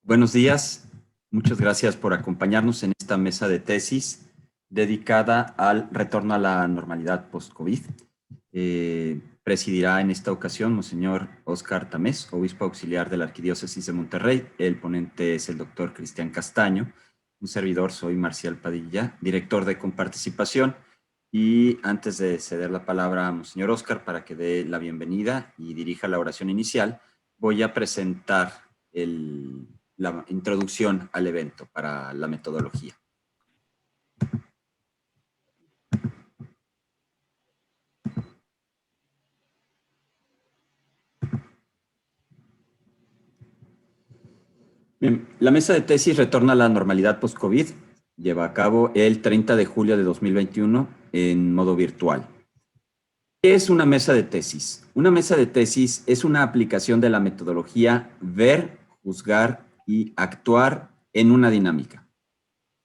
Buenos días, muchas gracias por acompañarnos en esta mesa de tesis dedicada al retorno a la normalidad post-COVID. Presidirá en esta ocasión Monseñor Óscar Tamés, obispo auxiliar de la Arquidiócesis de Monterrey. El ponente es el doctor Cristian Castaño. Un servidor, soy Marcial Padilla, director de Comparticipación. Y antes de ceder la palabra a Monseñor Óscar para que dé la bienvenida y dirija la oración inicial, voy a presentar la introducción al evento para la metodología. Bien, la mesa de tesis retorna a la normalidad post-COVID. Lleva a cabo el 30 de julio de 2021 en modo virtual. ¿Qué es una mesa de tesis? Una mesa de tesis es una aplicación de la metodología ver, juzgar y actuar en una dinámica.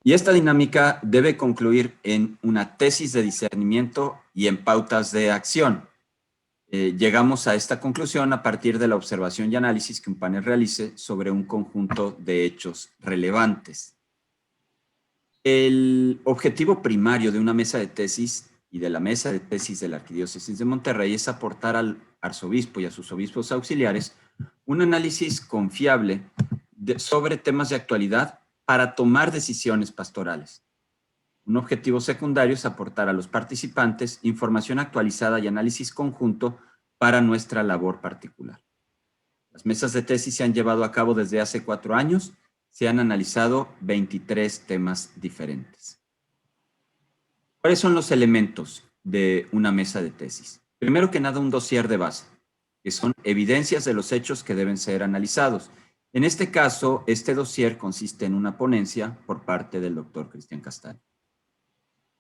Y esta dinámica debe concluir en una tesis de discernimiento y en pautas de acción. Llegamos a esta conclusión a partir de la observación y análisis que un panel realice sobre un conjunto de hechos relevantes. El objetivo primario de una mesa de tesis y de la mesa de tesis de la Arquidiócesis de Monterrey es aportar al arzobispo y a sus obispos auxiliares un análisis confiable sobre temas de actualidad para tomar decisiones pastorales. Un objetivo secundario es aportar a los participantes información actualizada y análisis conjunto para nuestra labor particular. Las mesas de tesis se han llevado a cabo desde hace 4 años. Se han analizado 23 temas diferentes. ¿Cuáles son los elementos de una mesa de tesis? Primero que nada, un dossier de base, que son evidencias de los hechos que deben ser analizados. En este caso, este dossier consiste en una ponencia por parte del doctor Cristian Castaño.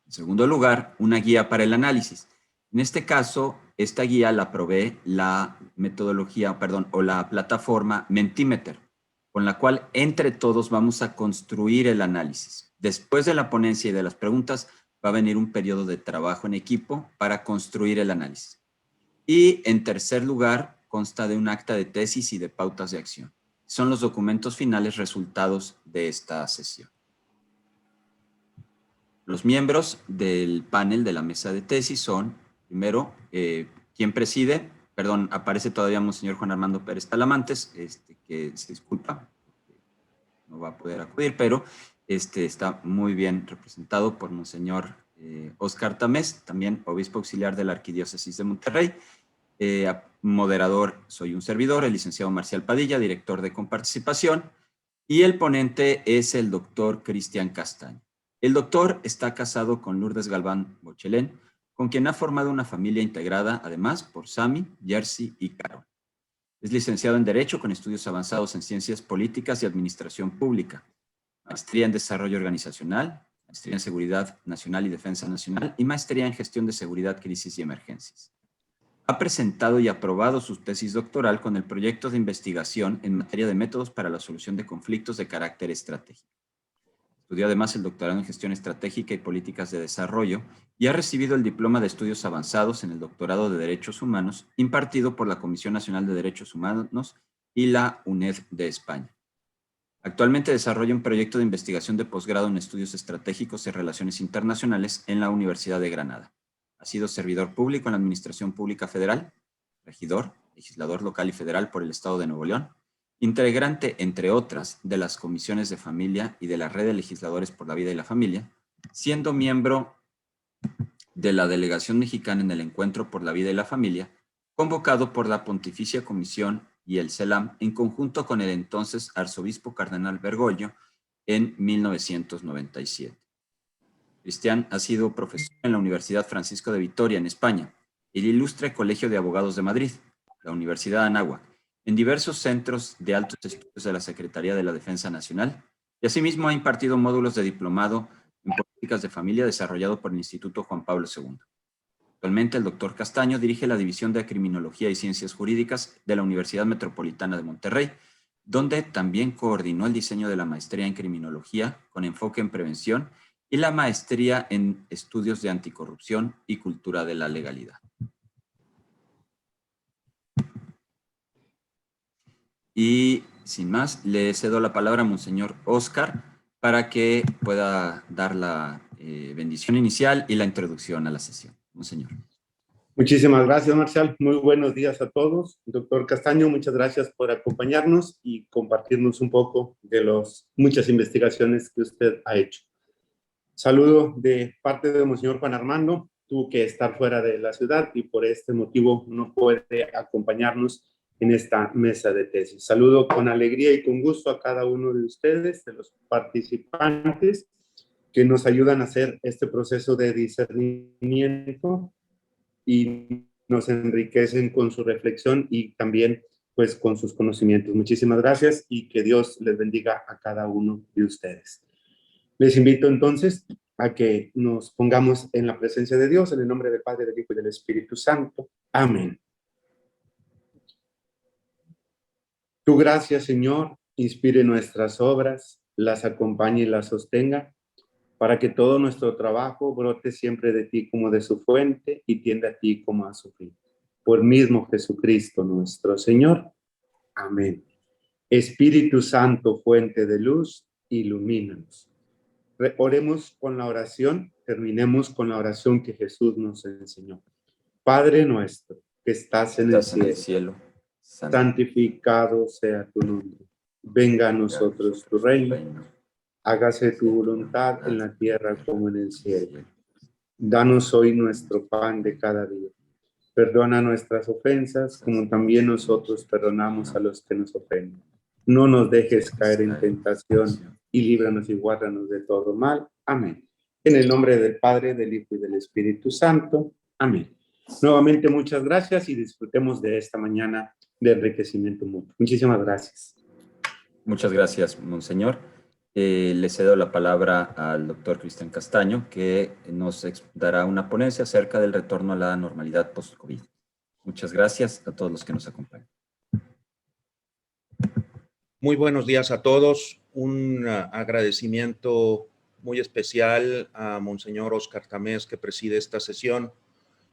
En segundo lugar, una guía para el análisis. En este caso, esta guía la provee la metodología, o la plataforma Mentimeter, con la cual entre todos vamos a construir el análisis. Después de la ponencia y de las preguntas, va a venir un periodo de trabajo en equipo para construir el análisis. Y en tercer lugar, consta de un acta de tesis y de pautas de acción. Son los documentos finales resultados de esta sesión. Los miembros del panel de la mesa de tesis son, primero, quien preside, aparece todavía Monseñor Juan Armando Pérez Talamantes, que se disculpa, no va a poder acudir, pero está muy bien representado por Monseñor Óscar Tamés, también obispo auxiliar de la Arquidiócesis de Monterrey. Moderador soy un servidor, el licenciado Marcial Padilla, director de Comparticipación, y el ponente es el doctor Cristian Castaño. El doctor está casado con Lourdes Galván Bochelén, con quien ha formado una familia integrada, además, por Sami, Jersey y Carol. Es licenciado en Derecho con estudios avanzados en Ciencias Políticas y Administración Pública, maestría en Desarrollo Organizacional, maestría en Seguridad Nacional y Defensa Nacional y maestría en Gestión de Seguridad, Crisis y Emergencias. Ha presentado y aprobado su tesis doctoral con el proyecto de investigación en materia de métodos para la solución de conflictos de carácter estratégico. Estudió además el doctorado en Gestión Estratégica y Políticas de Desarrollo y ha recibido el diploma de estudios avanzados en el doctorado de Derechos Humanos impartido por la Comisión Nacional de Derechos Humanos y la UNED de España. Actualmente desarrolla un proyecto de investigación de posgrado en estudios estratégicos y relaciones internacionales en la Universidad de Granada. Ha sido servidor público en la Administración Pública Federal, regidor, legislador local y federal por el Estado de Nuevo León, integrante, entre otras, de las comisiones de familia y de la red de legisladores por la vida y la familia, siendo miembro de la delegación mexicana en el Encuentro por la Vida y la Familia, convocado por la Pontificia Comisión y el CELAM en conjunto con el entonces arzobispo cardenal Bergoglio en 1997. Cristian ha sido profesor en la Universidad Francisco de Vitoria, en España, el Ilustre Colegio de Abogados de Madrid, la Universidad Anáhuac, en diversos centros de altos estudios de la Secretaría de la Defensa Nacional, y asimismo ha impartido módulos de diplomado en políticas de familia desarrollado por el Instituto Juan Pablo II. Actualmente el doctor Castaño dirige la División de Criminología y Ciencias Jurídicas de la Universidad Metropolitana de Monterrey, donde también coordinó el diseño de la maestría en Criminología con enfoque en prevención y la maestría en Estudios de Anticorrupción y Cultura de la Legalidad. Y sin más, le cedo la palabra a Monseñor Óscar para que pueda dar la bendición inicial y la introducción a la sesión. Monseñor. Muchísimas gracias, Marcial. Muy buenos días a todos. Doctor Castaño, muchas gracias por acompañarnos y compartirnos un poco de las muchas investigaciones que usted ha hecho. Saludo de parte de Monseñor Juan Armando. Tuvo que estar fuera de la ciudad y por este motivo no puede acompañarnos en esta mesa de tesis. Saludo con alegría y con gusto a cada uno de ustedes, de los participantes, que nos ayudan a hacer este proceso de discernimiento y nos enriquecen con su reflexión y también pues con sus conocimientos. Muchísimas gracias y que Dios les bendiga a cada uno de ustedes. Les invito entonces a que nos pongamos en la presencia de Dios, en el nombre del Padre, del Hijo y del Espíritu Santo. Amén. Tu gracia, Señor, inspire nuestras obras, las acompañe y las sostenga, para que todo nuestro trabajo brote siempre de ti como de su fuente y tienda a ti como a su fin. Por mismo Jesucristo nuestro Señor. Amén. Espíritu Santo, fuente de luz, ilumínanos. Oremos con la oración, terminemos con la oración que Jesús nos enseñó. Padre nuestro, que estás en el cielo, santificado sea tu nombre. Venga a nosotros tu reino. Hágase tu voluntad en la tierra como en el cielo. Danos hoy nuestro pan de cada día. Perdona nuestras ofensas, como también nosotros perdonamos a los que nos ofenden. No nos dejes caer en tentación y líbranos y guárdanos de todo mal. Amén. En el nombre del Padre, del Hijo y del Espíritu Santo. Amén. Nuevamente, muchas gracias y disfrutemos de esta mañana de enriquecimiento mutuo. Muchísimas gracias. Muchas gracias, Monseñor. Le cedo la palabra al doctor Cristian Castaño, que nos dará una ponencia acerca del retorno a la normalidad post-COVID. Muchas gracias a todos los que nos acompañan. Muy buenos días a todos. Un agradecimiento muy especial a Monseñor Óscar Tamés, que preside esta sesión,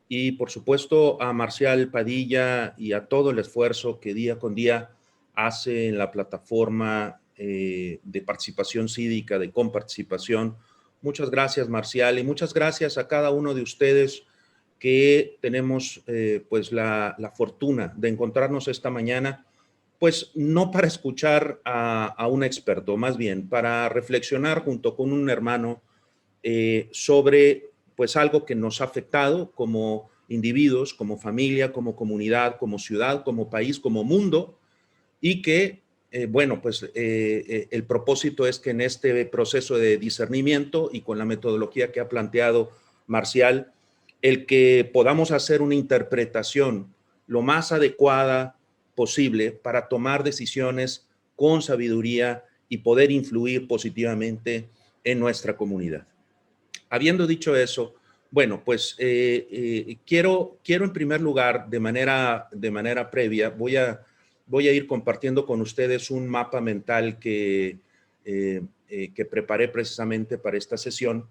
y por supuesto a Marcial Padilla y a todo el esfuerzo que día con día hace en la plataforma de participación cívica, de comparticipación. Muchas gracias, Marcial, y muchas gracias a cada uno de ustedes que tenemos pues la fortuna de encontrarnos esta mañana, pues no para escuchar a un experto, más bien para reflexionar junto con un hermano sobre pues algo que nos ha afectado como individuos, como familia, como comunidad, como ciudad, como país, como mundo, y que bueno, pues el propósito es que en este proceso de discernimiento y con la metodología que ha planteado Marcial, el que podamos hacer una interpretación lo más adecuada posible para tomar decisiones con sabiduría y poder influir positivamente en nuestra comunidad. Habiendo dicho eso, bueno, pues quiero en primer lugar, de manera previa, voy a ir compartiendo con ustedes un mapa mental que preparé precisamente para esta sesión.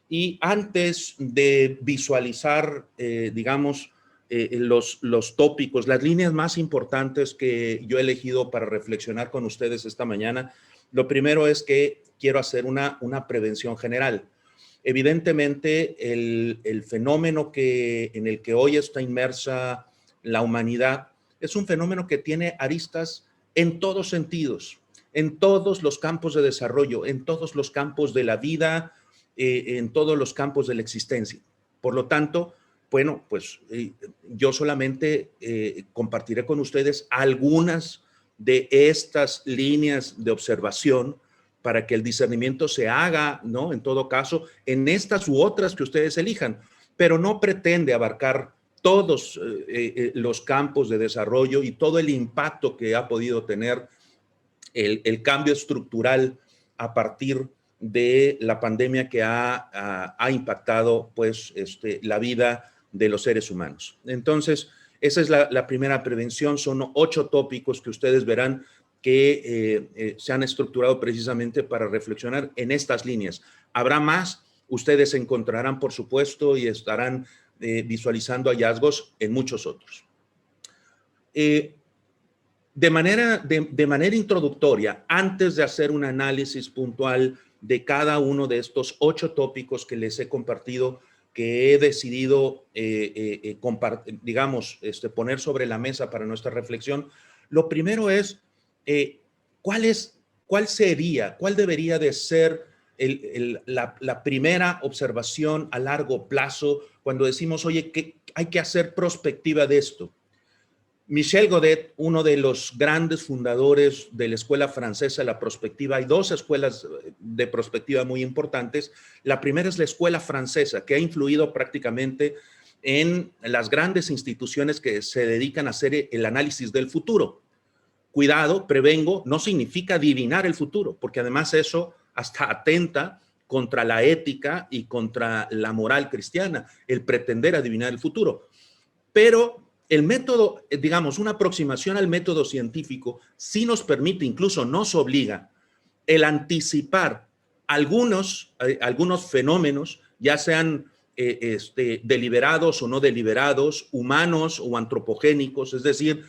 Y antes de visualizar, digamos, los tópicos, las líneas más importantes que yo he elegido para reflexionar con ustedes esta mañana, lo primero es que quiero hacer una prevención general. Evidentemente, el fenómeno en el que hoy está inmersa la humanidad es un fenómeno que tiene aristas en todos sentidos, en todos los campos de desarrollo, en todos los campos de la vida, en todos los campos de la existencia. Por lo tanto, bueno, pues yo solamente compartiré con ustedes algunas de estas líneas de observación para que el discernimiento se haga, ¿no? En todo caso, en estas u otras que ustedes elijan, pero no pretende abarcar todos los campos de desarrollo y todo el impacto que ha podido tener el cambio estructural a partir de la pandemia que ha impactado pues la vida de los seres humanos. Entonces, esa es la primera prevención. Son 8 tópicos que ustedes verán que se han estructurado precisamente para reflexionar en estas líneas. Habrá más, ustedes encontrarán, por supuesto, y estarán visualizando hallazgos en muchos otros. de manera introductoria, antes de hacer un análisis puntual de cada uno de estos 8 tópicos que les he compartido, que he decidido, poner sobre la mesa para nuestra reflexión, lo primero es, ¿cuál debería de ser la primera observación a largo plazo cuando decimos, oye, que hay que hacer prospectiva de esto? Michel Godet, uno de los grandes fundadores de la escuela francesa de la prospectiva, hay 2 escuelas de prospectiva muy importantes. La primera es la escuela francesa, que ha influido prácticamente en las grandes instituciones que se dedican a hacer el análisis del futuro. Cuidado, prevengo, no significa adivinar el futuro, porque además eso hasta atenta contra la ética y contra la moral cristiana, el pretender adivinar el futuro. Pero el método, digamos, una aproximación al método científico sí nos permite, incluso nos obliga, el anticipar algunos fenómenos, ya sean deliberados o no deliberados, humanos o antropogénicos, es decir,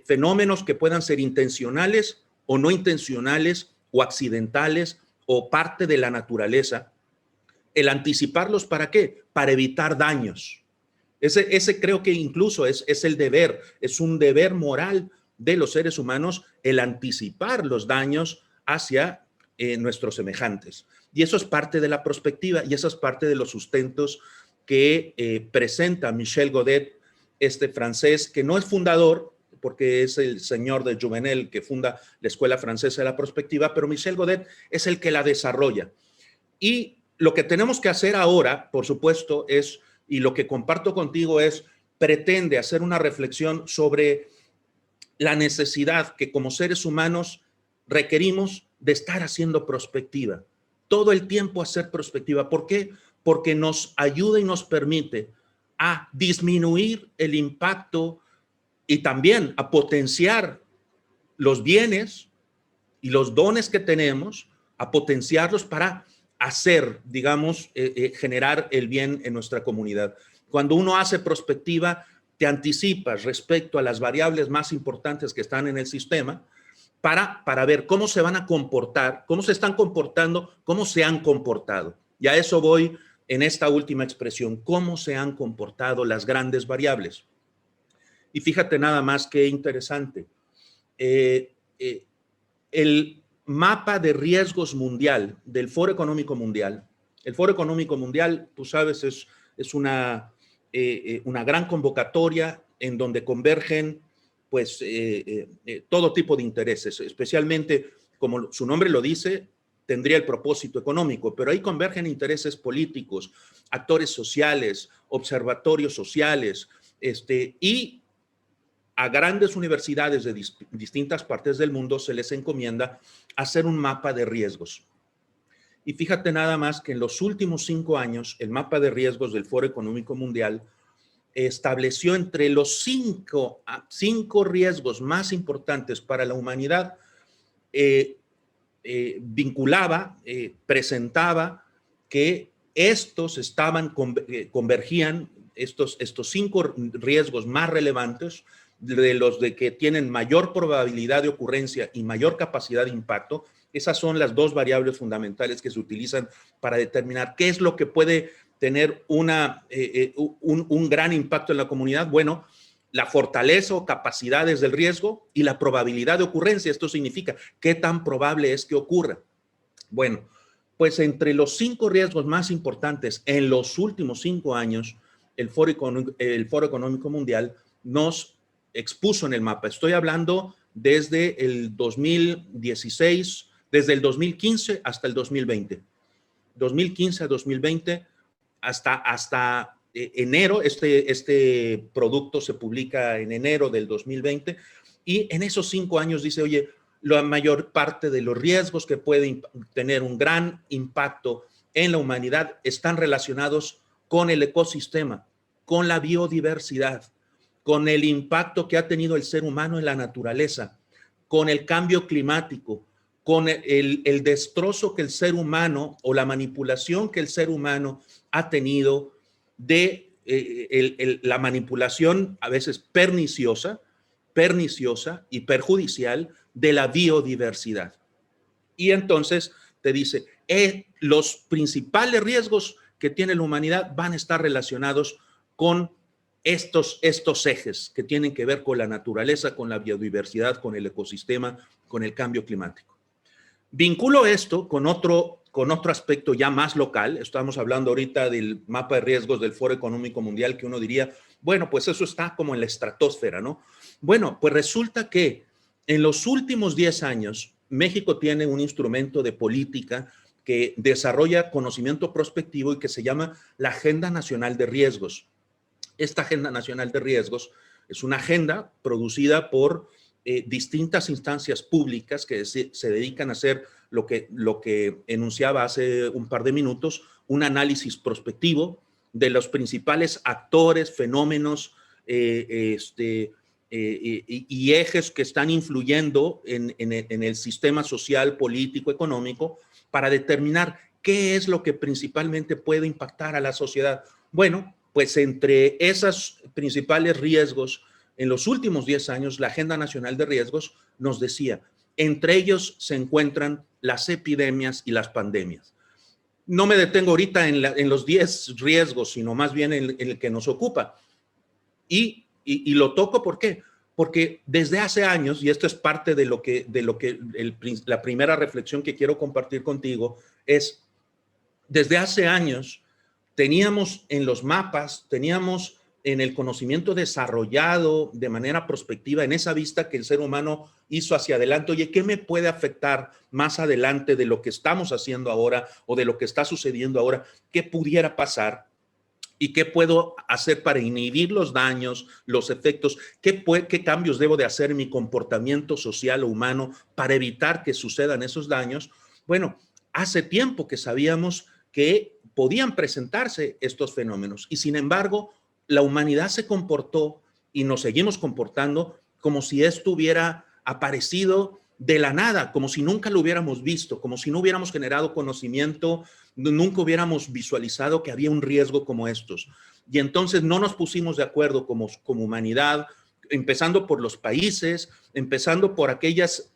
fenómenos que puedan ser intencionales o no intencionales o accidentales o parte de la naturaleza. El anticiparlos, ¿para qué? Para evitar daños. Ese creo que incluso es el deber, es un deber moral de los seres humanos el anticipar los daños hacia nuestros semejantes. Y eso es parte de la prospectiva y eso es parte de los sustentos que presenta Michel Godet, este francés, que no es fundador, porque es el señor de Jouvenel que funda la Escuela Francesa de la Prospectiva, pero Michel Godet es el que la desarrolla. Y lo que tenemos que hacer ahora, por supuesto, es, y lo que comparto contigo es, pretende hacer una reflexión sobre la necesidad que como seres humanos requerimos de estar haciendo prospectiva. Todo el tiempo hacer prospectiva. ¿Por qué? Porque nos ayuda y nos permite a disminuir el impacto y también a potenciar los bienes y los dones que tenemos, a potenciarlos para hacer, digamos, generar el bien en nuestra comunidad. Cuando uno hace prospectiva, te anticipas respecto a las variables más importantes que están en el sistema para ver cómo se van a comportar, cómo se están comportando, cómo se han comportado. Y a eso voy en esta última expresión, cómo se han comportado las grandes variables. Y fíjate nada más qué interesante. El mapa de riesgos mundial del Foro Económico Mundial. El Foro Económico Mundial, tú sabes, es una gran convocatoria en donde convergen pues todo tipo de intereses, especialmente, como su nombre lo dice, tendría el propósito económico, pero ahí convergen intereses políticos, actores sociales, observatorios sociales, y a grandes universidades de distintas partes del mundo se les encomienda hacer un mapa de riesgos. Y fíjate nada más que en los últimos 5 años, el mapa de riesgos del Foro Económico Mundial estableció entre los 5 riesgos más importantes para la humanidad, vinculaba, presentaba que estos convergían, estos 5 riesgos más relevantes, de los de que tienen mayor probabilidad de ocurrencia y mayor capacidad de impacto. Esas son las 2 variables fundamentales que se utilizan para determinar qué es lo que puede tener un gran impacto en la comunidad. Bueno, la fortaleza o capacidades del riesgo y la probabilidad de ocurrencia. Esto significa qué tan probable es que ocurra. Bueno, pues entre los 5 riesgos más importantes en los últimos 5 años, el Foro Económico Mundial nos expuso en el mapa. Estoy hablando desde el 2016, desde el 2015 hasta el 2020. 2015 a 2020, hasta enero. Este producto se publica en enero del 2020 y en esos 5 años dice, oye, la mayor parte de los riesgos que pueden tener un gran impacto en la humanidad están relacionados con el ecosistema, con la biodiversidad, con el impacto que ha tenido el ser humano en la naturaleza, con el cambio climático, con el destrozo que el ser humano o la manipulación que el ser humano ha tenido de la manipulación a veces perniciosa perniciosa y perjudicial de la biodiversidad. Y entonces te dice, los principales riesgos que tiene la humanidad van a estar relacionados con estos ejes que tienen que ver con la naturaleza, con la biodiversidad, con el ecosistema, con el cambio climático. Vinculo esto con otro aspecto ya más local. Estamos hablando ahorita del mapa de riesgos del Foro Económico Mundial, que uno diría, bueno, pues eso está como en la estratosfera, ¿no? Bueno, pues resulta que en los últimos 10 años, México tiene un instrumento de política que desarrolla conocimiento prospectivo y que se llama la Agenda Nacional de Riesgos. Esta Agenda Nacional de Riesgos es una agenda producida por distintas instancias públicas que se dedican a hacer lo que enunciaba hace un par de minutos, un análisis prospectivo de los principales actores, fenómenos y ejes que están influyendo en el sistema social, político, económico, para determinar qué es lo que principalmente puede impactar a la sociedad. Bueno, pues entre esos principales riesgos, en los últimos 10 años, la Agenda Nacional de Riesgos nos decía, entre ellos se encuentran las epidemias y las pandemias. No me detengo ahorita en los 10 riesgos, sino más bien en el que nos ocupa. Y lo toco, ¿por qué? Porque desde hace años, y esto es parte de la primera reflexión que quiero compartir contigo, es, desde hace años, teníamos en los mapas, teníamos en el conocimiento desarrollado de manera prospectiva, en esa vista que el ser humano hizo hacia adelante, oye, ¿qué me puede afectar más adelante de lo que estamos haciendo ahora o de lo que está sucediendo ahora? ¿Qué pudiera pasar? ¿Y qué puedo hacer para inhibir los daños, los efectos? ¿Qué cambios debo de hacer en mi comportamiento social o humano para evitar que sucedan esos daños? Bueno, hace tiempo que sabíamos que podían presentarse estos fenómenos y sin embargo, la humanidad se comportó y nos seguimos comportando como si esto hubiera aparecido de la nada, como si nunca lo hubiéramos visto, como si no hubiéramos generado conocimiento, nunca hubiéramos visualizado que había un riesgo como estos. Y entonces no nos pusimos de acuerdo como humanidad, empezando por los países, empezando por aquellas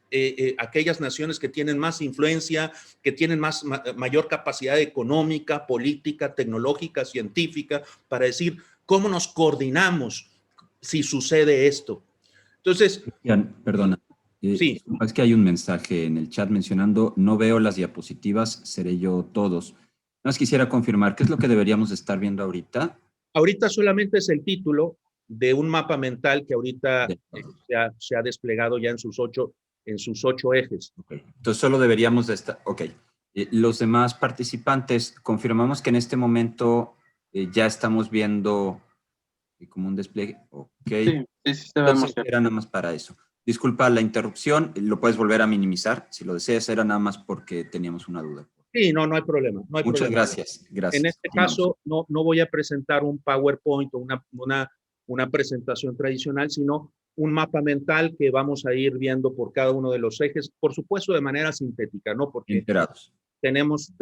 naciones que tienen más influencia, que tienen mayor capacidad económica, política, tecnológica, científica, para decir cómo nos coordinamos si sucede esto. Entonces, perdona. Sí. Es que hay un mensaje en el chat mencionando, no veo las diapositivas, seré yo todos. Nada más quisiera confirmar, ¿qué es lo que deberíamos estar viendo ahorita? Ahorita solamente es el título de un mapa mental que ahorita se ha desplegado ya en sus ocho ejes. Okay. Entonces solo deberíamos de estar, ok. Los demás participantes, confirmamos que en este momento ya estamos viendo como un despliegue. Ok. Sí, se ve Entonces era nada más para eso. Disculpa la interrupción, lo puedes volver a minimizar si lo deseas, era nada más porque teníamos una duda. Sí, no hay problema. Muchas gracias. En este caso, no voy a presentar un PowerPoint o una presentación tradicional, sino un mapa mental que vamos a ir viendo por cada uno de los ejes, por supuesto de manera sintética, ¿no? Porque tenemos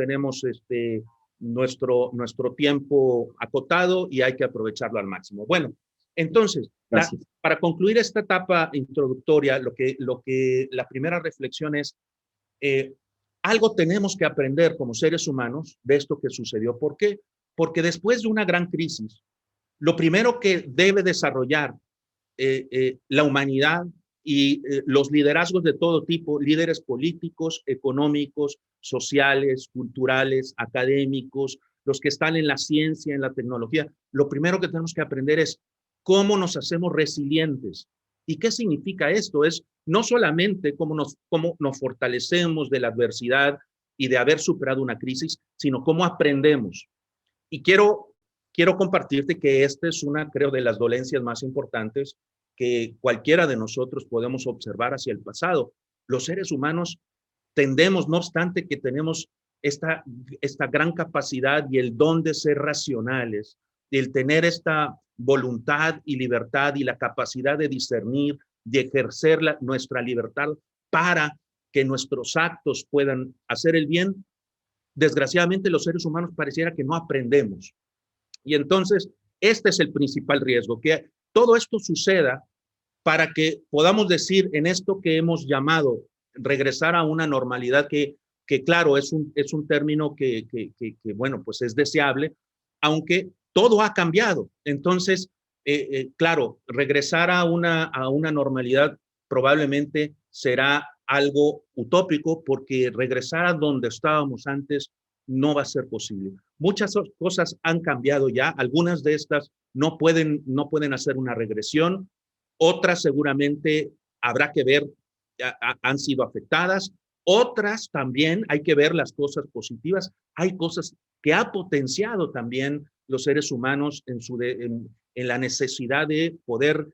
nuestro tiempo acotado y hay que aprovecharlo al máximo. Bueno, entonces, para concluir esta etapa introductoria, la primera reflexión es, algo tenemos que aprender como seres humanos de esto que sucedió. ¿Por qué? Porque después de una gran crisis, lo primero que debe desarrollar la humanidad y los liderazgos de todo tipo, líderes políticos, económicos, sociales, culturales, académicos, los que están en la ciencia, en la tecnología, lo primero que tenemos que aprender es cómo nos hacemos resilientes. ¿Y qué significa esto? Es no solamente cómo nos fortalecemos de la adversidad y de haber superado una crisis, sino cómo aprendemos. Y quiero compartirte que esta es una, creo, de las dolencias más importantes que cualquiera de nosotros podemos observar hacia el pasado. Los seres humanos tendemos, no obstante que tenemos esta gran capacidad y el don de ser racionales, el tener esta voluntad y libertad y la capacidad de discernir, de ejercer nuestra libertad para que nuestros actos puedan hacer el bien, desgraciadamente los seres humanos pareciera que no aprendemos. Y entonces, este es el principal riesgo, que todo esto suceda para que podamos decir en esto que hemos llamado regresar a una normalidad que claro, es un término que, bueno, pues es deseable, aunque todo ha cambiado. Entonces, claro, regresar a una normalidad probablemente será algo utópico, porque regresar a donde estábamos antes no va a ser posible. Muchas cosas han cambiado ya, algunas de estas no pueden hacer una regresión, otras seguramente habrá que ver, han sido afectadas, otras también hay que ver las cosas positivas. Hay cosas que ha potenciado también los seres humanos en la necesidad de poder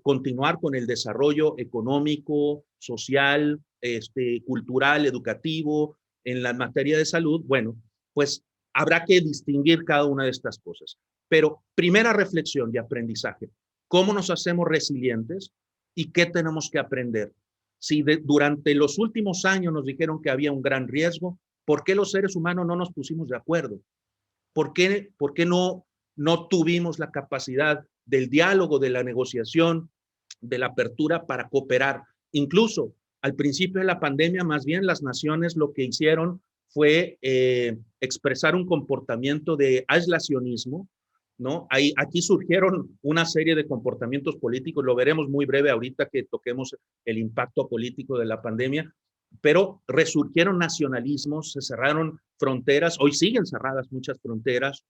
continuar con el desarrollo económico, social, cultural, educativo, en la materia de salud. Bueno, pues habrá que distinguir cada una de estas cosas. Pero primera reflexión de aprendizaje: ¿cómo nos hacemos resilientes y qué tenemos que aprender? Si durante los últimos años nos dijeron que había un gran riesgo, ¿por qué los seres humanos no nos pusimos de acuerdo? ¿Por qué no tuvimos la capacidad del diálogo, de la negociación, de la apertura para cooperar? Incluso al principio de la pandemia, más bien las naciones lo que hicieron fue expresar un comportamiento de aislacionismo, ¿no? Aquí surgieron una serie de comportamientos políticos, lo veremos muy breve ahorita que toquemos el impacto político de la pandemia, pero resurgieron nacionalismos, se cerraron fronteras, hoy siguen cerradas muchas fronteras,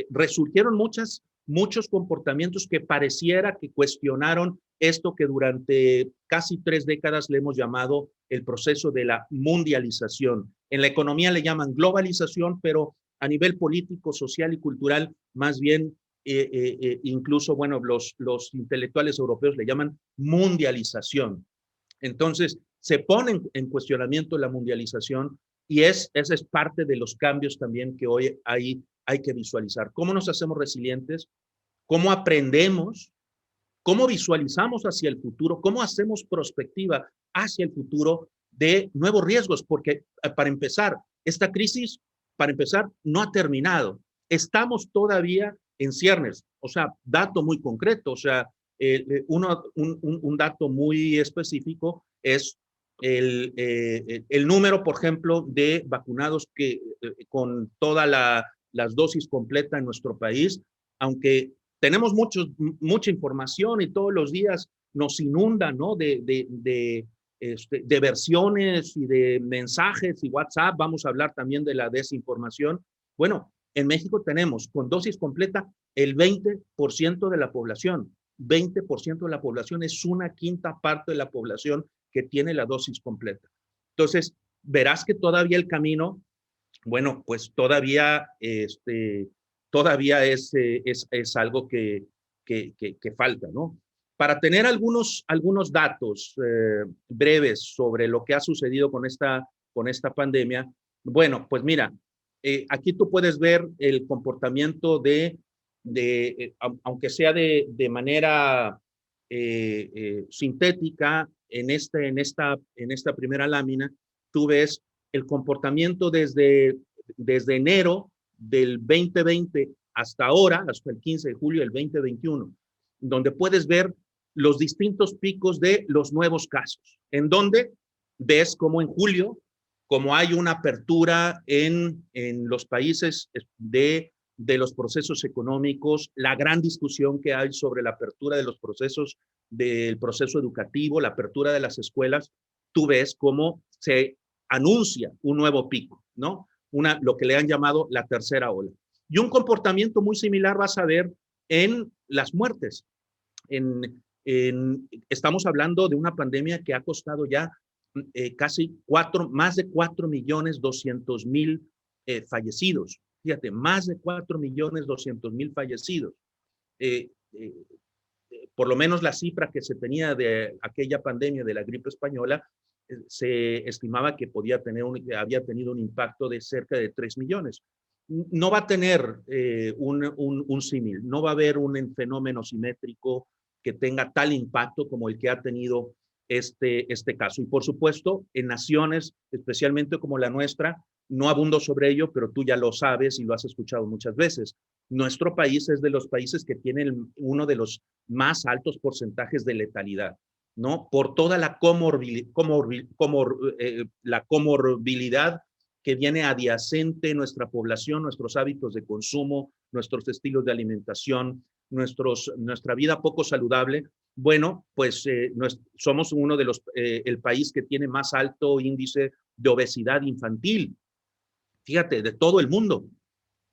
resurgieron muchos comportamientos que pareciera que cuestionaron esto que durante casi 3 décadas le hemos llamado el proceso de la mundialización. En la economía le llaman globalización, pero a nivel político, social y cultural, más bien, incluso, bueno, los intelectuales europeos le llaman mundialización. Entonces, se pone en cuestionamiento la mundialización y esa es parte de los cambios también que hoy hay que visualizar. ¿Cómo nos hacemos resilientes? ¿Cómo aprendemos? ¿Cómo visualizamos hacia el futuro? ¿Cómo hacemos prospectiva hacia el futuro de nuevos riesgos? Porque para empezar, esta crisis, no ha terminado. Estamos todavía en ciernes. O sea, dato muy concreto, o sea, un dato muy específico es el número, por ejemplo, de vacunados que con toda las dosis completa en nuestro país, aunque tenemos mucha información y todos los días nos inundan, ¿no? de versiones y de mensajes y WhatsApp. Vamos a hablar también de la desinformación. Bueno, en México tenemos con dosis completa el 20% de la población. 20% de la población es una quinta parte de la población que tiene la dosis completa. Entonces, verás que todavía el camino, bueno, pues todavía es algo que falta, ¿no? Para tener algunos datos breves sobre lo que ha sucedido con esta pandemia, bueno, pues mira, aquí tú puedes ver el comportamiento aunque sea de manera sintética, en esta primera lámina, tú ves el comportamiento desde enero del 2020 hasta ahora, hasta el 15 de julio del 2021, donde puedes ver los distintos picos de los nuevos casos, en donde ves como en julio, como hay una apertura en los países de los procesos económicos, la gran discusión que hay sobre la apertura de los procesos, del proceso educativo, la apertura de las escuelas, tú ves cómo se anuncia un nuevo pico, ¿no? Lo que le han llamado la tercera ola. Y un comportamiento muy similar vas a ver en las muertes. Estamos hablando de una pandemia que ha costado ya más de 4.200.000 fallecidos. Fíjate, más de 4.200.000 fallecidos. Por lo menos la cifra que se tenía de aquella pandemia de la gripe española, se estimaba que había tenido un impacto de cerca de 3 millones. No va a tener un símil, no va a haber un fenómeno simétrico que tenga tal impacto como el que ha tenido este caso. Y por supuesto, en naciones, especialmente como la nuestra, no abundo sobre ello, pero tú ya lo sabes y lo has escuchado muchas veces. nuestro país es de los países que tienen uno de los más altos porcentajes de letalidad, ¿no? Por toda la comorbilidad que viene adyacente en nuestra población, nuestros hábitos de consumo, nuestros estilos de alimentación, nuestra vida poco saludable. Bueno, pues somos uno de el país que tiene más alto índice de obesidad infantil. Fíjate, de todo el mundo.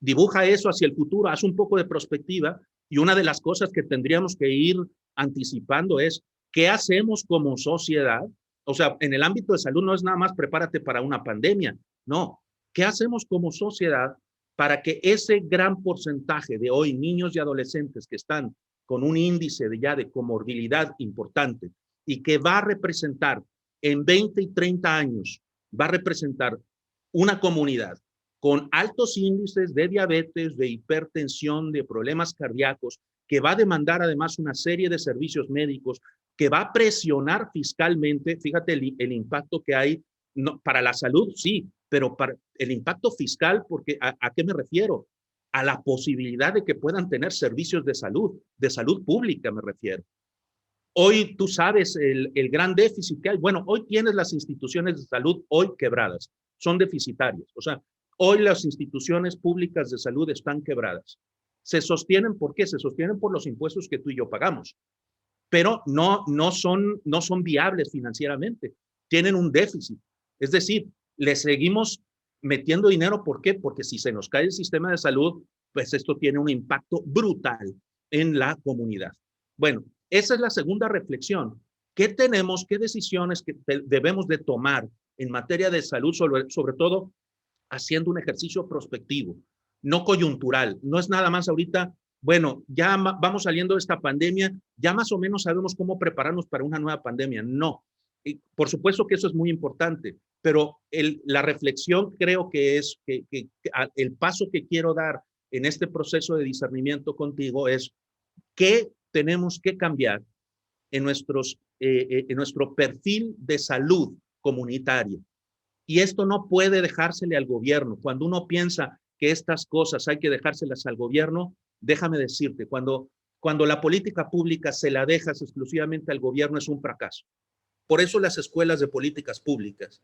Dibuja eso hacia el futuro, haz un poco de perspectiva, y una de las cosas que tendríamos que ir anticipando es qué hacemos como sociedad. O sea, en el ámbito de salud no es nada más prepárate para una pandemia, no. ¿Qué hacemos como sociedad para que ese gran porcentaje de hoy niños y adolescentes que están con un índice de comorbilidad importante y que va a representar en 20 y 30 años, va a representar una comunidad con altos índices de diabetes, de hipertensión, de problemas cardíacos, que va a demandar además una serie de servicios médicos, que va a presionar fiscalmente, fíjate el impacto que hay para la salud, sí, pero para el impacto fiscal, porque ¿a qué me refiero? A la posibilidad de que puedan tener servicios de salud pública me refiero. Hoy tú sabes el gran déficit que hay. Bueno, hoy tienes las instituciones de salud hoy quebradas, son deficitarias. O sea, hoy las instituciones públicas de salud están quebradas. Se sostienen, ¿por qué? Se sostienen por los impuestos que tú y yo pagamos, pero no son viables financieramente. Tienen un déficit. Es decir, le seguimos metiendo dinero, ¿por qué? Porque si se nos cae el sistema de salud, pues esto tiene un impacto brutal en la comunidad. Bueno, esa es la segunda reflexión. ¿Qué tenemos, qué decisiones que debemos de tomar en materia de salud, sobre todo haciendo un ejercicio prospectivo, no coyuntural? No es nada más ahorita, bueno, ya vamos saliendo de esta pandemia, ya más o menos sabemos cómo prepararnos para una nueva pandemia. No. Y por supuesto que eso es muy importante, pero la reflexión creo que es que el paso que quiero dar en este proceso de discernimiento contigo es qué tenemos que cambiar en nuestro perfil de salud comunitaria. Y esto no puede dejársele al gobierno. Cuando uno piensa que estas cosas hay que dejárselas al gobierno, déjame decirte, cuando la política pública se la dejas exclusivamente al gobierno es un fracaso. Por eso las escuelas de políticas públicas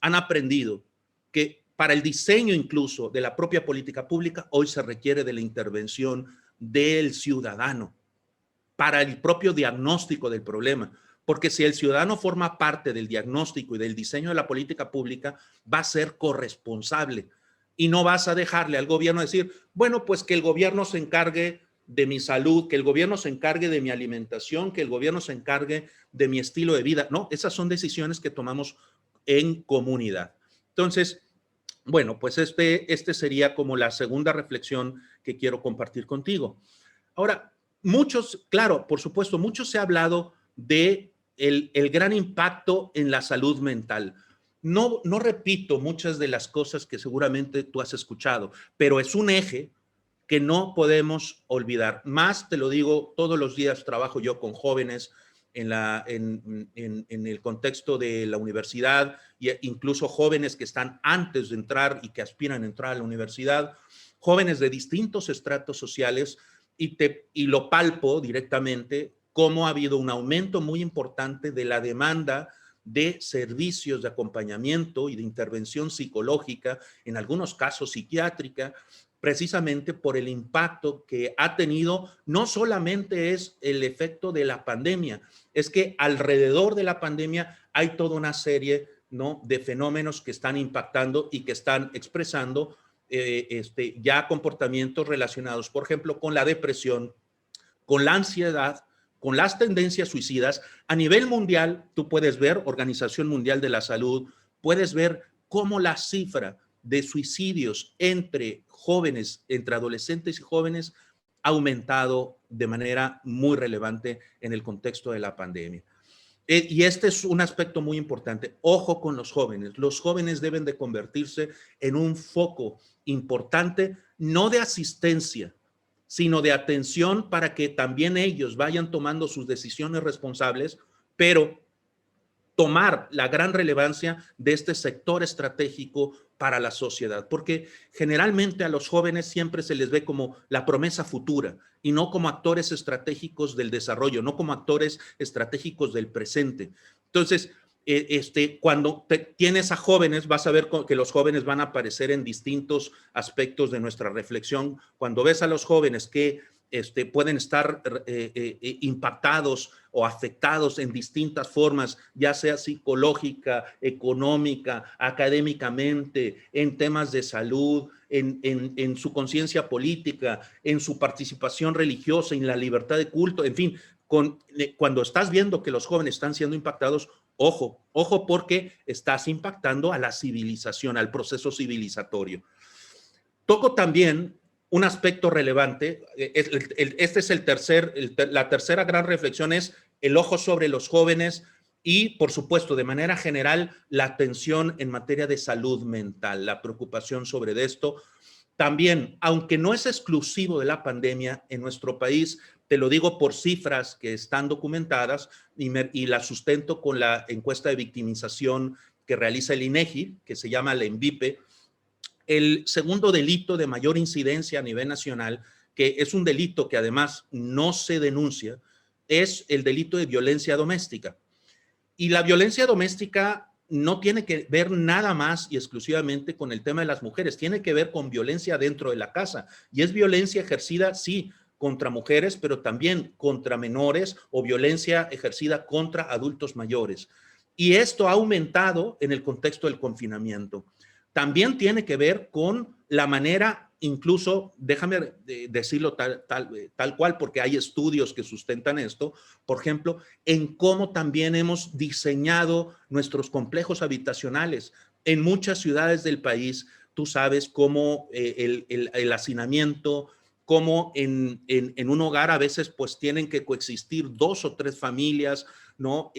han aprendido que para el diseño incluso de la propia política pública hoy se requiere de la intervención del ciudadano para el propio diagnóstico del problema. Porque si el ciudadano forma parte del diagnóstico y del diseño de la política pública, va a ser corresponsable y no vas a dejarle al gobierno decir, bueno, pues que el gobierno se encargue de mi salud, que el gobierno se encargue de mi alimentación, que el gobierno se encargue de mi estilo de vida. No, esas son decisiones que tomamos en comunidad. Entonces, bueno, pues este sería como la segunda reflexión que quiero compartir contigo. Ahora, claro, por supuesto, mucho se ha hablado de el gran impacto en la salud mental. No repito muchas de las cosas que seguramente tú has escuchado, pero es un eje que no podemos olvidar. Más te lo digo, todos los días trabajo yo con jóvenes en el contexto de la universidad, e incluso jóvenes que están antes de entrar y que aspiran a entrar a la universidad, jóvenes de distintos estratos sociales, y lo palpo directamente, cómo ha habido un aumento muy importante de la demanda de servicios de acompañamiento y de intervención psicológica, en algunos casos psiquiátrica, precisamente por el impacto que ha tenido. No solamente es el efecto de la pandemia, es que alrededor de la pandemia hay toda una serie, ¿no?, de fenómenos que están impactando y que están expresando ya comportamientos relacionados, por ejemplo, con la depresión, con la ansiedad, con las tendencias suicidas. A nivel mundial, tú puedes ver, Organización Mundial de la Salud, puedes ver cómo la cifra de suicidios entre jóvenes, entre adolescentes y jóvenes, ha aumentado de manera muy relevante en el contexto de la pandemia. Y este es un aspecto muy importante. Ojo con los jóvenes. Los jóvenes deben de convertirse en un foco importante, no de asistencia, sino de atención para que también ellos vayan tomando sus decisiones responsables, pero tomar la gran relevancia de este sector estratégico para la sociedad, porque generalmente a los jóvenes siempre se les ve como la promesa futura y no como actores estratégicos del desarrollo, no como actores estratégicos del presente. Entonces, cuando tienes a jóvenes, vas a ver que los jóvenes van a aparecer en distintos aspectos de nuestra reflexión. Cuando ves a los jóvenes que pueden estar impactados o afectados en distintas formas, ya sea psicológica, económica, académicamente, en temas de salud, en su conciencia política, en su participación religiosa, en la libertad de culto, en fin, cuando estás viendo que los jóvenes están siendo impactados, ojo, porque estás impactando a la civilización, al proceso civilizatorio. Toco también un aspecto relevante, este es la tercera gran reflexión, es el ojo sobre los jóvenes y, por supuesto, de manera general, la atención en materia de salud mental, la preocupación sobre esto. También, aunque no es exclusivo de la pandemia, en nuestro país, te lo digo por cifras que están documentadas y la sustento con la encuesta de victimización que realiza el INEGI, que se llama la ENVIPE. El segundo delito de mayor incidencia a nivel nacional, que es un delito que además no se denuncia, es el delito de violencia doméstica. Y la violencia doméstica no tiene que ver nada más y exclusivamente con el tema de las mujeres, tiene que ver con violencia dentro de la casa. Y es violencia ejercida, sí, contra mujeres, pero también contra menores o violencia ejercida contra adultos mayores. Y esto ha aumentado en el contexto del confinamiento. También tiene que ver con la manera, incluso, déjame decirlo tal cual, porque hay estudios que sustentan esto, por ejemplo, en cómo también hemos diseñado nuestros complejos habitacionales. En muchas ciudades del país, tú sabes cómo el hacinamiento, cómo en un hogar a veces pues tienen que coexistir 2 o 3 familias, ¿no?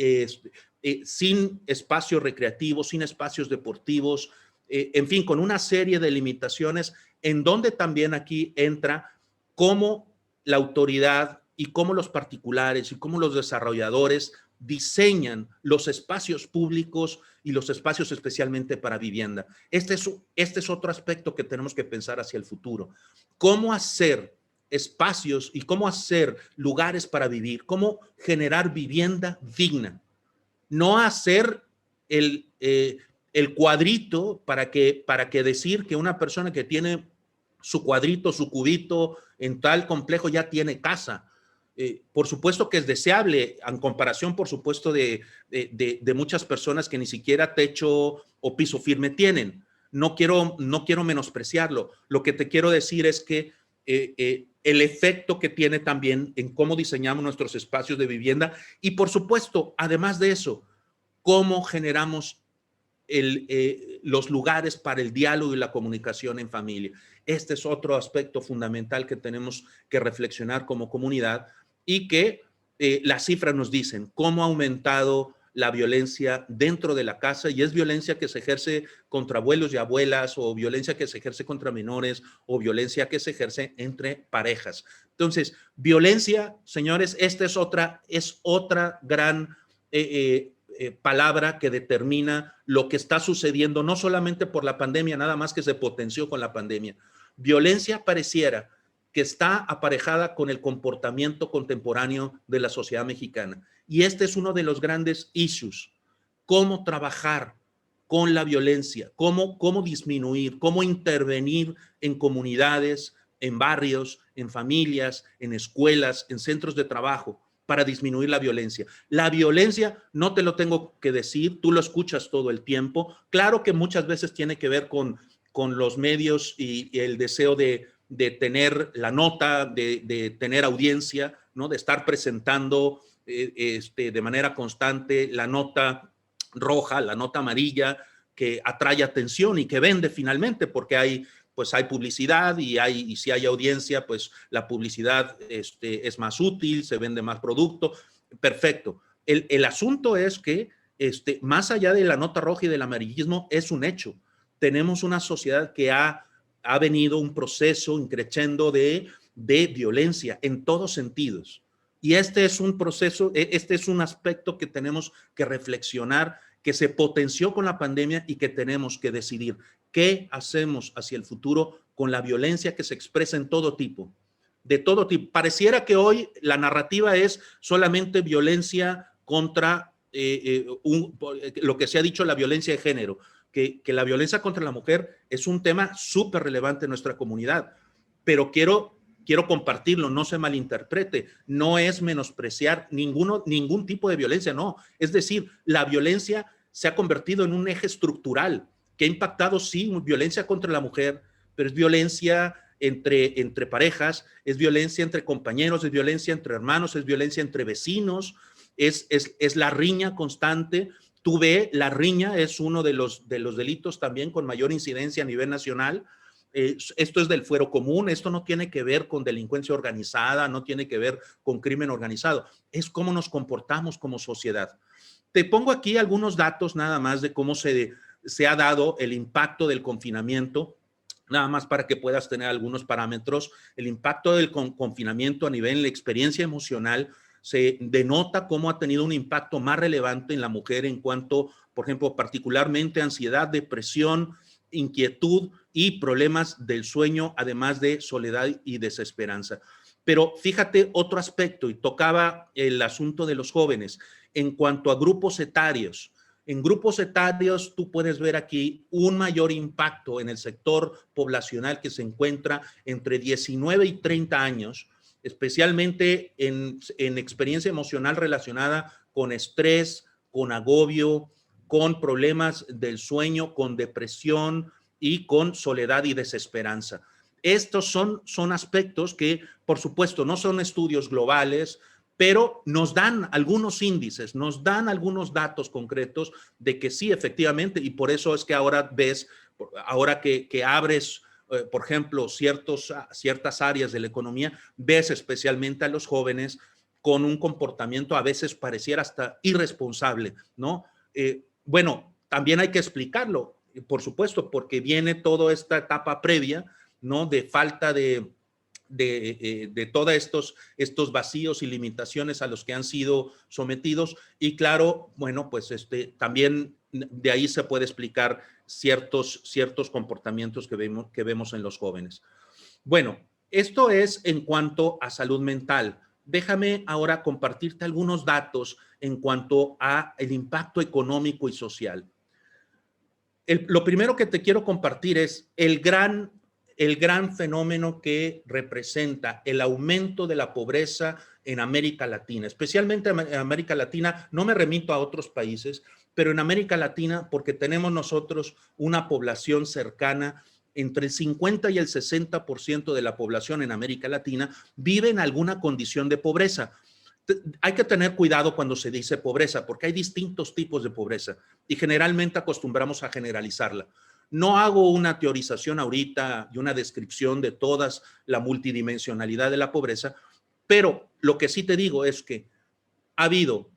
Sin espacios recreativos, sin espacios deportivos, en fin, con una serie de limitaciones en donde también aquí entra cómo la autoridad y cómo los particulares y cómo los desarrolladores diseñan los espacios públicos y los espacios especialmente para vivienda. Este es otro aspecto que tenemos que pensar hacia el futuro. Cómo hacer espacios y cómo hacer lugares para vivir, cómo generar vivienda digna. No hacer el cuadrito para que decir que una persona que tiene su cuadrito, su cubito en tal complejo ya tiene casa. Por supuesto que es deseable, en comparación, por supuesto, de muchas personas que ni siquiera techo o piso firme tienen. No quiero menospreciarlo. Lo que te quiero decir es que el efecto que tiene también en cómo diseñamos nuestros espacios de vivienda y, por supuesto, además de eso, cómo generamos los lugares para el diálogo y la comunicación en familia. Este es otro aspecto fundamental que tenemos que reflexionar como comunidad y que las cifras nos dicen cómo ha aumentado la violencia dentro de la casa, y es violencia que se ejerce contra abuelos y abuelas, o violencia que se ejerce contra menores, o violencia que se ejerce entre parejas. Entonces, violencia, señores, esta es otra gran palabra que determina lo que está sucediendo, no solamente por la pandemia, nada más que se potenció con la pandemia. Violencia pareciera que está aparejada con el comportamiento contemporáneo de la sociedad mexicana. Y este es uno de los grandes issues. Cómo trabajar con la violencia, cómo disminuir, cómo intervenir en comunidades, en barrios, en familias, en escuelas, en centros de trabajo, para disminuir la violencia. La violencia, no te lo tengo que decir, tú lo escuchas todo el tiempo. Claro que muchas veces tiene que ver con los medios y el deseo de tener la nota, de tener audiencia, ¿no? De estar presentando de manera constante la nota roja, la nota amarilla, que atrae atención y que vende finalmente, porque hay publicidad y si hay audiencia, pues la publicidad es más útil, se vende más producto. Perfecto. El asunto es que más allá de la nota roja y del amarillismo, es un hecho. Tenemos una sociedad que ha venido un proceso increciendo de violencia en todos sentidos. Y este es un proceso, este es un aspecto que tenemos que reflexionar, que se potenció con la pandemia y que tenemos que decidir qué hacemos hacia el futuro con la violencia que se expresa en todo tipo, de todo tipo. Pareciera que hoy la narrativa es solamente violencia contra lo que se ha dicho, la violencia de género, que la violencia contra la mujer es un tema súper relevante en nuestra comunidad, pero quiero compartirlo, no se malinterprete, no es menospreciar ningún tipo de violencia, no. Es decir, la violencia se ha convertido en un eje estructural que ha impactado, sí, violencia contra la mujer, pero es violencia entre parejas, es violencia entre compañeros, es violencia entre hermanos, es violencia entre vecinos, es la riña constante. Tú ves, la riña es uno de los delitos también con mayor incidencia a nivel nacional. Esto es del fuero común, esto no tiene que ver con delincuencia organizada, no tiene que ver con crimen organizado, es cómo nos comportamos como sociedad. Te pongo aquí algunos datos nada más de cómo se ha dado el impacto del confinamiento, nada más para que puedas tener algunos parámetros. El impacto del confinamiento a nivel de la experiencia emocional se denota cómo ha tenido un impacto más relevante en la mujer en cuanto, por ejemplo, particularmente ansiedad, depresión, inquietud y problemas del sueño, además de soledad y desesperanza. Pero fíjate otro aspecto, y tocaba el asunto de los jóvenes, en cuanto a grupos etarios. En grupos etarios tú puedes ver aquí un mayor impacto en el sector poblacional que se encuentra entre 19 y 30 años, especialmente en experiencia emocional relacionada con estrés, con agobio, con problemas del sueño, con depresión y con soledad y desesperanza. Estos son aspectos que, por supuesto, no son estudios globales, pero nos dan algunos índices, nos dan algunos datos concretos de que sí, efectivamente, y por eso es que ahora ves, ahora que abres, por ejemplo, ciertas áreas de la economía, ves especialmente a los jóvenes con un comportamiento a veces pareciera hasta irresponsable, ¿no? Bueno, también hay que explicarlo, por supuesto, porque viene toda esta etapa previa, ¿no? De falta de todos estos vacíos y limitaciones a los que han sido sometidos. Y claro, bueno, pues también de ahí se puede explicar ciertos comportamientos que vemos en los jóvenes. Bueno, esto es en cuanto a salud mental. Déjame ahora compartirte algunos datos en cuanto a el impacto económico y social. Lo primero que te quiero compartir es el gran fenómeno que representa el aumento de la pobreza en América Latina, especialmente en América Latina. No me remito a otros países, pero en América Latina, porque tenemos nosotros una población cercana, entre el 50 y el 60% de la población en América Latina vive en alguna condición de pobreza. Hay que tener cuidado cuando se dice pobreza, porque hay distintos tipos de pobreza y generalmente acostumbramos a generalizarla. No hago una teorización ahorita y una descripción de toda la multidimensionalidad de la pobreza, pero lo que sí te digo es que ha habido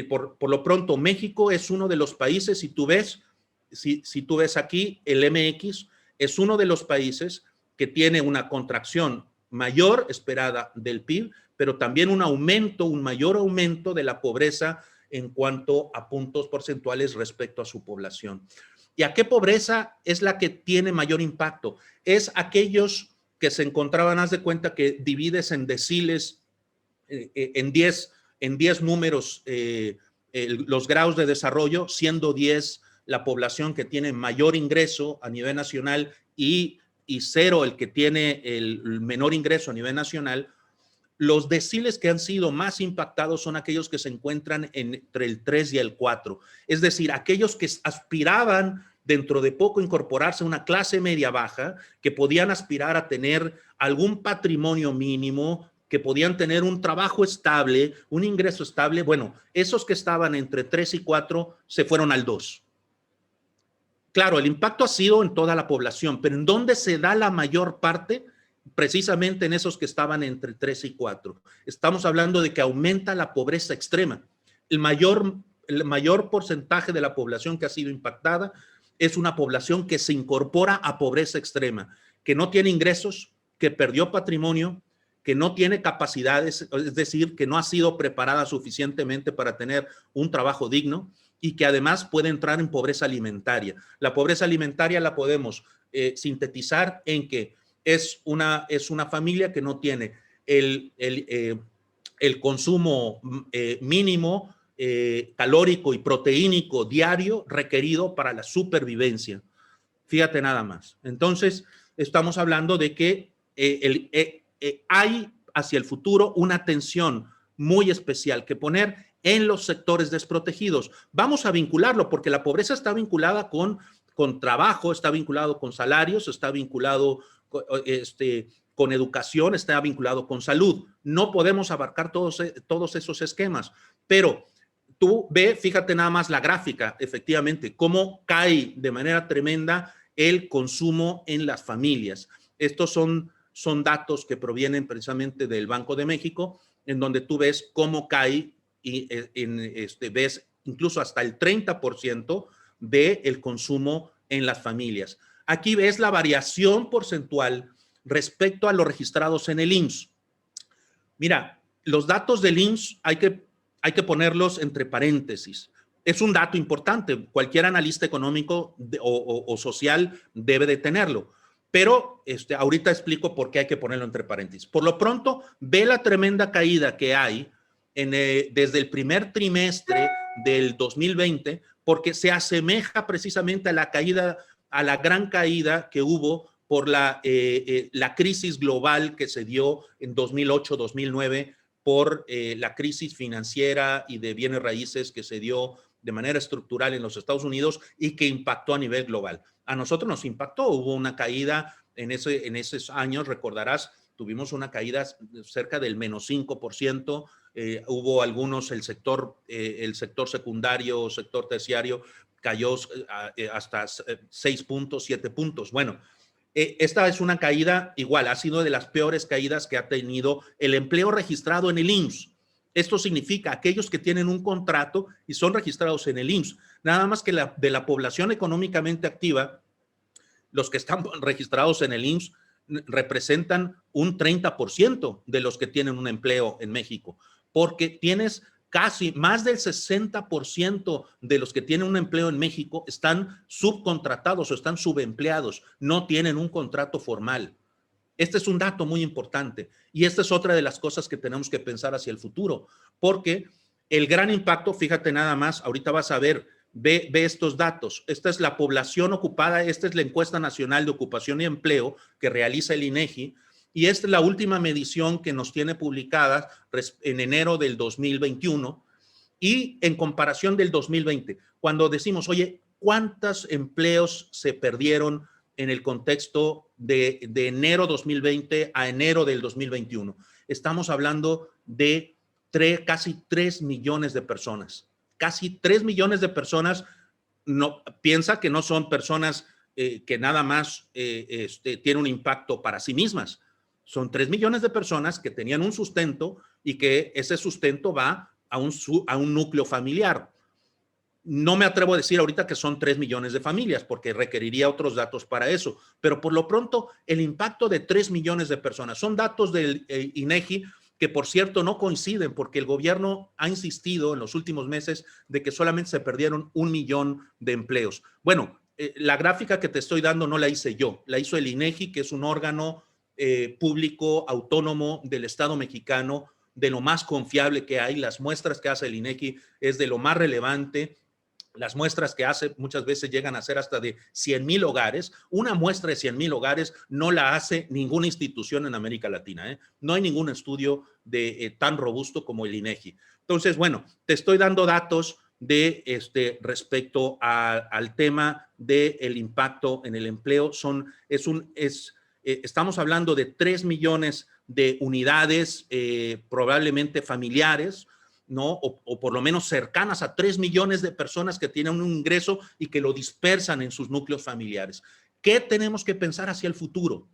por lo pronto, México es uno de los países, si tú ves aquí, el MX es uno de los países que tiene una contracción mayor esperada del PIB, pero también un mayor aumento de la pobreza en cuanto a puntos porcentuales respecto a su población. ¿Y a qué pobreza es la que tiene mayor impacto? Es aquellos que se encontraban, haz de cuenta que divides en deciles, en 10 números, los grados de desarrollo, siendo 10 la población que tiene mayor ingreso a nivel nacional y 0 el que tiene el menor ingreso a nivel nacional. Los deciles que han sido más impactados son aquellos que se encuentran entre el 3 y el 4. Es decir, aquellos que aspiraban dentro de poco incorporarse a una clase media baja, que podían aspirar a tener algún patrimonio mínimo, que podían tener un trabajo estable, un ingreso estable. Bueno, esos que estaban entre 3 y 4 se fueron al 2. Claro, el impacto ha sido en toda la población, pero ¿en dónde se da la mayor parte? Precisamente en esos que estaban entre 3 y 4. Estamos hablando de que aumenta la pobreza extrema. El mayor porcentaje de la población que ha sido impactada es una población que se incorpora a pobreza extrema, que no tiene ingresos, que perdió patrimonio, que no tiene capacidades, es decir, que no ha sido preparada suficientemente para tener un trabajo digno y que además puede entrar en pobreza alimentaria. La pobreza alimentaria la podemos sintetizar en que es una familia que no tiene el consumo mínimo calórico y proteínico diario requerido para la supervivencia. Fíjate nada más. Entonces, estamos hablando de que hay hacia el futuro una atención muy especial que poner en los sectores desprotegidos. Vamos a vincularlo porque la pobreza está vinculada con trabajo, está vinculado con salarios, está vinculado con educación, está vinculado con salud. No podemos abarcar todos esos esquemas, pero tú ve, fíjate nada más la gráfica, efectivamente, cómo cae de manera tremenda el consumo en las familias. Estos son datos que provienen precisamente del Banco de México, en donde tú ves cómo cae y ves incluso hasta el 30% del consumo en las familias. Aquí ves la variación porcentual respecto a los registrados en el IMSS. Mira, los datos del IMSS hay que ponerlos entre paréntesis. Es un dato importante. Cualquier analista económico o social debe de tenerlo. Pero ahorita explico por qué hay que ponerlo entre paréntesis. Por lo pronto, ve la tremenda caída que hay desde el primer trimestre del 2020, porque se asemeja precisamente a la caída, a la gran caída que hubo por la crisis global que se dio en 2008-2009 por la crisis financiera y de bienes raíces que se dio de manera estructural en los Estados Unidos y que impactó a nivel global. A nosotros nos impactó, hubo una caída en esos años, recordarás, tuvimos una caída cerca del menos 5%, hubo algunos, el sector secundario, sector terciario, cayó hasta 6 puntos, 7 puntos. Bueno, esta es una caída igual, ha sido de las peores caídas que ha tenido el empleo registrado en el IMSS. Esto significa aquellos que tienen un contrato y son registrados en el IMSS. Nada más que de la población económicamente activa, los que están registrados en el IMSS representan un 30% de los que tienen un empleo en México, porque tienes casi más del 60% de los que tienen un empleo en México están subcontratados o están subempleados, no tienen un contrato formal. Este es un dato muy importante y esta es otra de las cosas que tenemos que pensar hacia el futuro, porque el gran impacto, fíjate nada más, ahorita vas a ver, ve estos datos. Esta es la población ocupada, esta es la encuesta nacional de ocupación y empleo que realiza el INEGI y esta es la última medición que nos tiene publicada en enero del 2021 y en comparación del 2020, cuando decimos, oye, ¿cuántos empleos se perdieron en el contexto de enero 2020 a enero del 2021? Estamos hablando de casi 3 millones de personas. Casi 3 millones de personas, piensa que no son personas que nada más tienen un impacto para sí mismas. Son 3 millones de personas que tenían un sustento y que ese sustento va a un núcleo familiar. No me atrevo a decir ahorita que son 3 millones de familias porque requeriría otros datos para eso, pero por lo pronto el impacto de 3 millones de personas son datos del INEGI que por cierto no coinciden porque el gobierno ha insistido en los últimos meses de que solamente se perdieron 1 millón de empleos. Bueno, la gráfica que te estoy dando no la hice yo, la hizo el INEGI, que es un órgano público autónomo del Estado mexicano, de lo más confiable que hay. Las muestras que hace el INEGI es de lo más relevante. Las muestras que hace muchas veces llegan a ser hasta de 100,000 hogares. Una muestra de 100,000 hogares no la hace ninguna institución en América Latina, ¿eh? No hay ningún estudio tan robusto como el INEGI. Entonces, bueno, te estoy dando datos respecto al tema del impacto en el empleo. Estamos hablando de 3 millones de unidades probablemente familiares, ¿no? O por lo menos cercanas a 3 millones de personas que tienen un ingreso y que lo dispersan en sus núcleos familiares. ¿Qué tenemos que pensar hacia el futuro?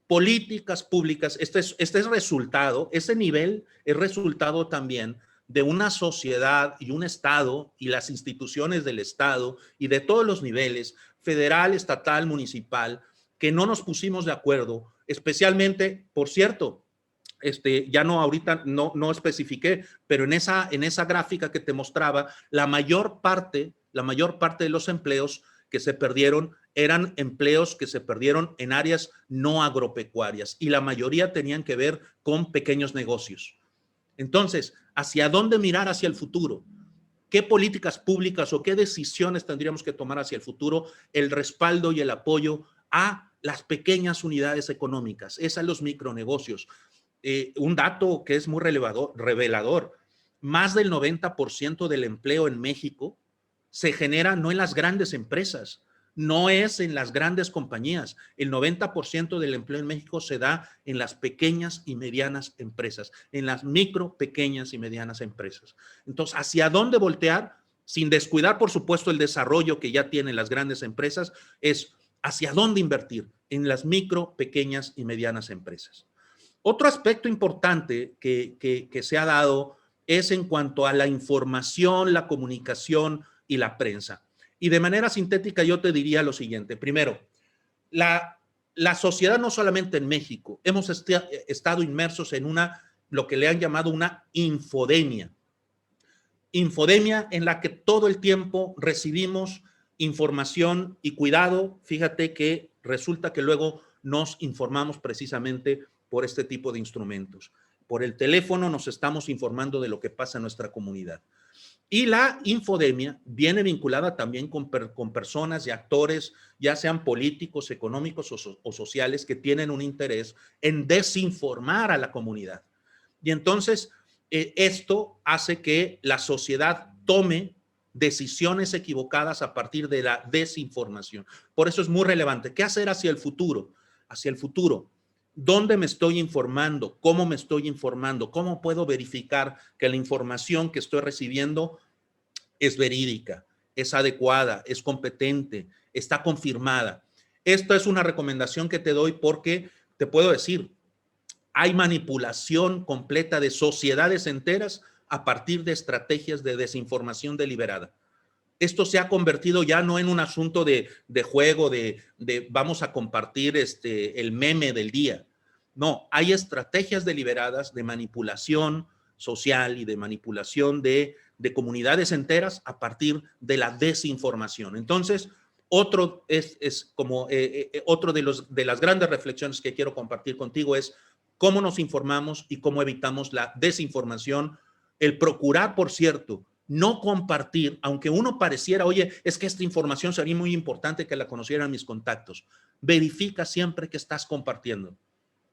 Políticas públicas. Este es resultado, ese nivel es resultado también de una sociedad y un Estado y las instituciones del Estado y de todos los niveles, federal, estatal, municipal, que no nos pusimos de acuerdo, especialmente, por cierto, ya no, ahorita no especifiqué, pero en esa gráfica que te mostraba, la mayor parte de los empleos que se perdieron eran empleos que se perdieron en áreas no agropecuarias y la mayoría tenían que ver con pequeños negocios. Entonces, ¿hacia dónde mirar hacia el futuro? ¿Qué políticas públicas o qué decisiones tendríamos que tomar hacia el futuro? El respaldo y el apoyo a las pequeñas unidades económicas, es a los micronegocios. Un dato que es muy revelador, más del 90% del empleo en México se genera no en las grandes empresas, no es en las grandes compañías. El 90% del empleo en México se da en las pequeñas y medianas empresas, en las micro, pequeñas y medianas empresas. Entonces, ¿hacia dónde voltear? Sin descuidar, por supuesto, el desarrollo que ya tienen las grandes empresas, es hacia dónde invertir en las micro, pequeñas y medianas empresas. Otro aspecto importante que se ha dado es en cuanto a la información, la comunicación y la prensa. Y de manera sintética yo te diría lo siguiente. Primero, la sociedad no solamente en México, hemos estado inmersos en lo que le han llamado una infodemia. Infodemia en la que todo el tiempo recibimos información y cuidado, fíjate que resulta que luego nos informamos precisamente por este tipo de instrumentos. Por el teléfono nos estamos informando de lo que pasa en nuestra comunidad. Y la infodemia viene vinculada también con personas y actores, ya sean políticos, económicos o sociales, que tienen un interés en desinformar a la comunidad. Y entonces esto hace que la sociedad tome decisiones equivocadas a partir de la desinformación. Por eso es muy relevante. ¿Qué hacer hacia el futuro? Hacia el futuro. ¿Dónde me estoy informando? ¿Cómo me estoy informando? ¿Cómo puedo verificar que la información que estoy recibiendo es verídica, es adecuada, es competente, está confirmada? Esta es una recomendación que te doy porque te puedo decir, hay manipulación completa de sociedades enteras a partir de estrategias de desinformación deliberada. Esto se ha convertido ya no en un asunto de juego, de vamos a compartir el meme del día. No, hay estrategias deliberadas de manipulación social y de manipulación de comunidades enteras a partir de la desinformación. Entonces, otro de las grandes reflexiones que quiero compartir contigo es cómo nos informamos y cómo evitamos la desinformación. El procurar, por cierto, no compartir, aunque uno pareciera, oye, es que esta información sería muy importante que la conocieran mis contactos. Verifica siempre que estás compartiendo,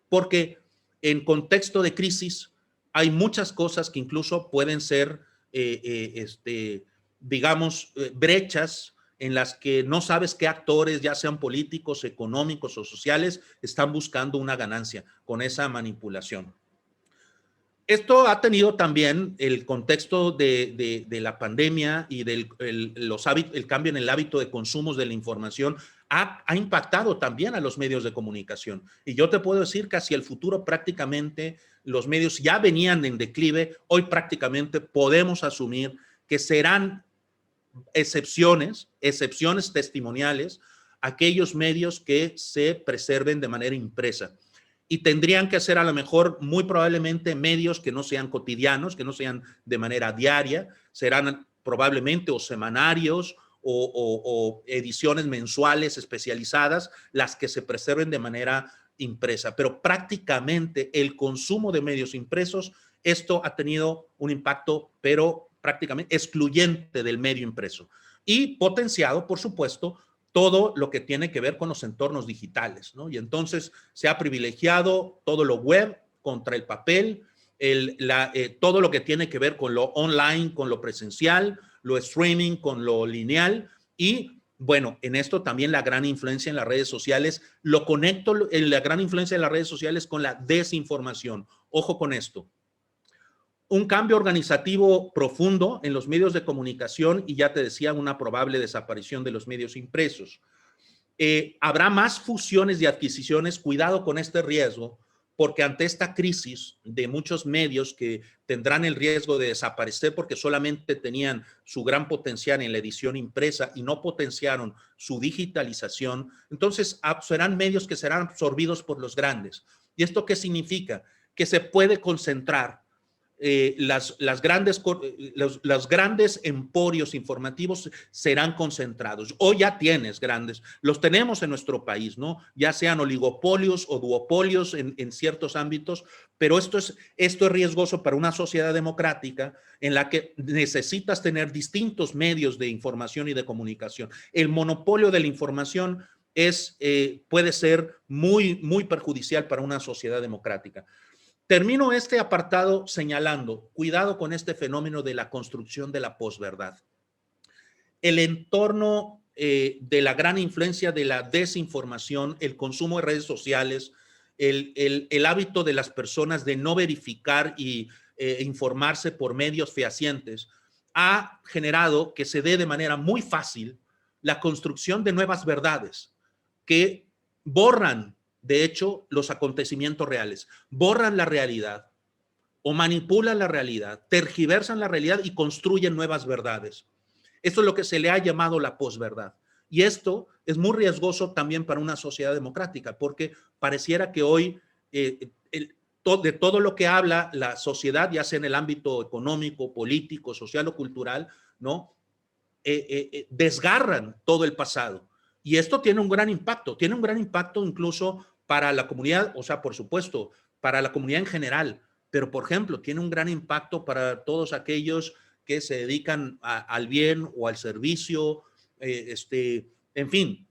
porque en contexto de crisis hay muchas cosas que incluso pueden ser, digamos, brechas en las que no sabes qué actores, ya sean políticos, económicos o sociales, están buscando una ganancia con esa manipulación. Esto ha tenido también el contexto de la pandemia y del el cambio en el hábito de consumos de la información ha impactado también a los medios de comunicación. Y yo te puedo decir que hacia el futuro prácticamente los medios ya venían en declive. Hoy prácticamente podemos asumir que serán excepciones testimoniales aquellos medios que se preserven de manera impresa. Y tendrían que ser a lo mejor muy probablemente medios que no sean cotidianos, que no sean de manera diaria, serán probablemente o semanarios o ediciones mensuales especializadas las que se preserven de manera impresa. Pero prácticamente el consumo de medios impresos, esto ha tenido un impacto, pero prácticamente excluyente del medio impreso y potenciado, por supuesto, todo lo que tiene que ver con los entornos digitales, ¿no? Y entonces se ha privilegiado todo lo web contra el papel, todo lo que tiene que ver con lo online, con lo presencial, lo streaming con lo lineal y, bueno, en esto también la gran influencia en las redes sociales, lo conecto en la gran influencia de las redes sociales con la desinformación. Ojo con esto. Un cambio organizativo profundo en los medios de comunicación y ya te decía una probable desaparición de los medios impresos. Habrá más fusiones y adquisiciones, cuidado con este riesgo, porque ante esta crisis de muchos medios que tendrán el riesgo de desaparecer porque solamente tenían su gran potencial en la edición impresa y no potenciaron su digitalización, entonces serán medios que serán absorbidos por los grandes. ¿Y esto qué significa? que se puede concentrar los grandes emporios informativos serán concentrados, o ya tienes grandes, los tenemos en nuestro país, ¿no? Ya sean oligopolios o duopolios en ciertos ámbitos, pero esto es riesgoso para una sociedad democrática en la que necesitas tener distintos medios de información y de comunicación. El monopolio de la información puede ser muy, muy perjudicial para una sociedad democrática. Termino este apartado señalando, cuidado con este fenómeno de la construcción de la posverdad. El entorno de la gran influencia de la desinformación, el consumo de redes sociales, el hábito de las personas de no verificar y informarse por medios fehacientes, ha generado que se dé de manera muy fácil la construcción de nuevas verdades que borran, de hecho, los acontecimientos reales, borran la realidad o manipulan la realidad, tergiversan la realidad y construyen nuevas verdades. Esto es lo que se le ha llamado la posverdad. Y esto es muy riesgoso también para una sociedad democrática, porque pareciera que hoy de todo lo que habla la sociedad, ya sea en el ámbito económico, político, social o cultural, ¿no? Desgarran todo el pasado. Y esto tiene un gran impacto incluso para la comunidad, o sea, por supuesto, para la comunidad en general, pero por ejemplo, tiene un gran impacto para todos aquellos que se dedican al bien o al servicio, en fin.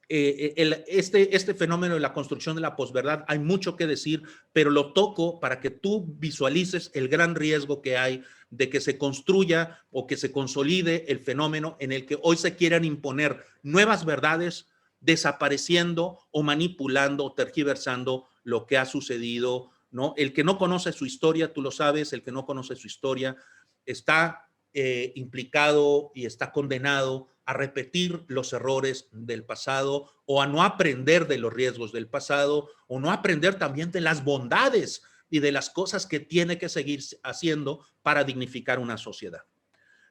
Este fenómeno de la construcción de la posverdad, hay mucho que decir, pero lo toco para que tú visualices el gran riesgo que hay de que se construya o que se consolide el fenómeno en el que hoy se quieran imponer nuevas verdades, desapareciendo o manipulando o tergiversando lo que ha sucedido, ¿no? El que no conoce su historia, tú lo sabes, el que no conoce su historia está implicado y está condenado a repetir los errores del pasado o a no aprender de los riesgos del pasado o no aprender también de las bondades y de las cosas que tiene que seguir haciendo para dignificar una sociedad.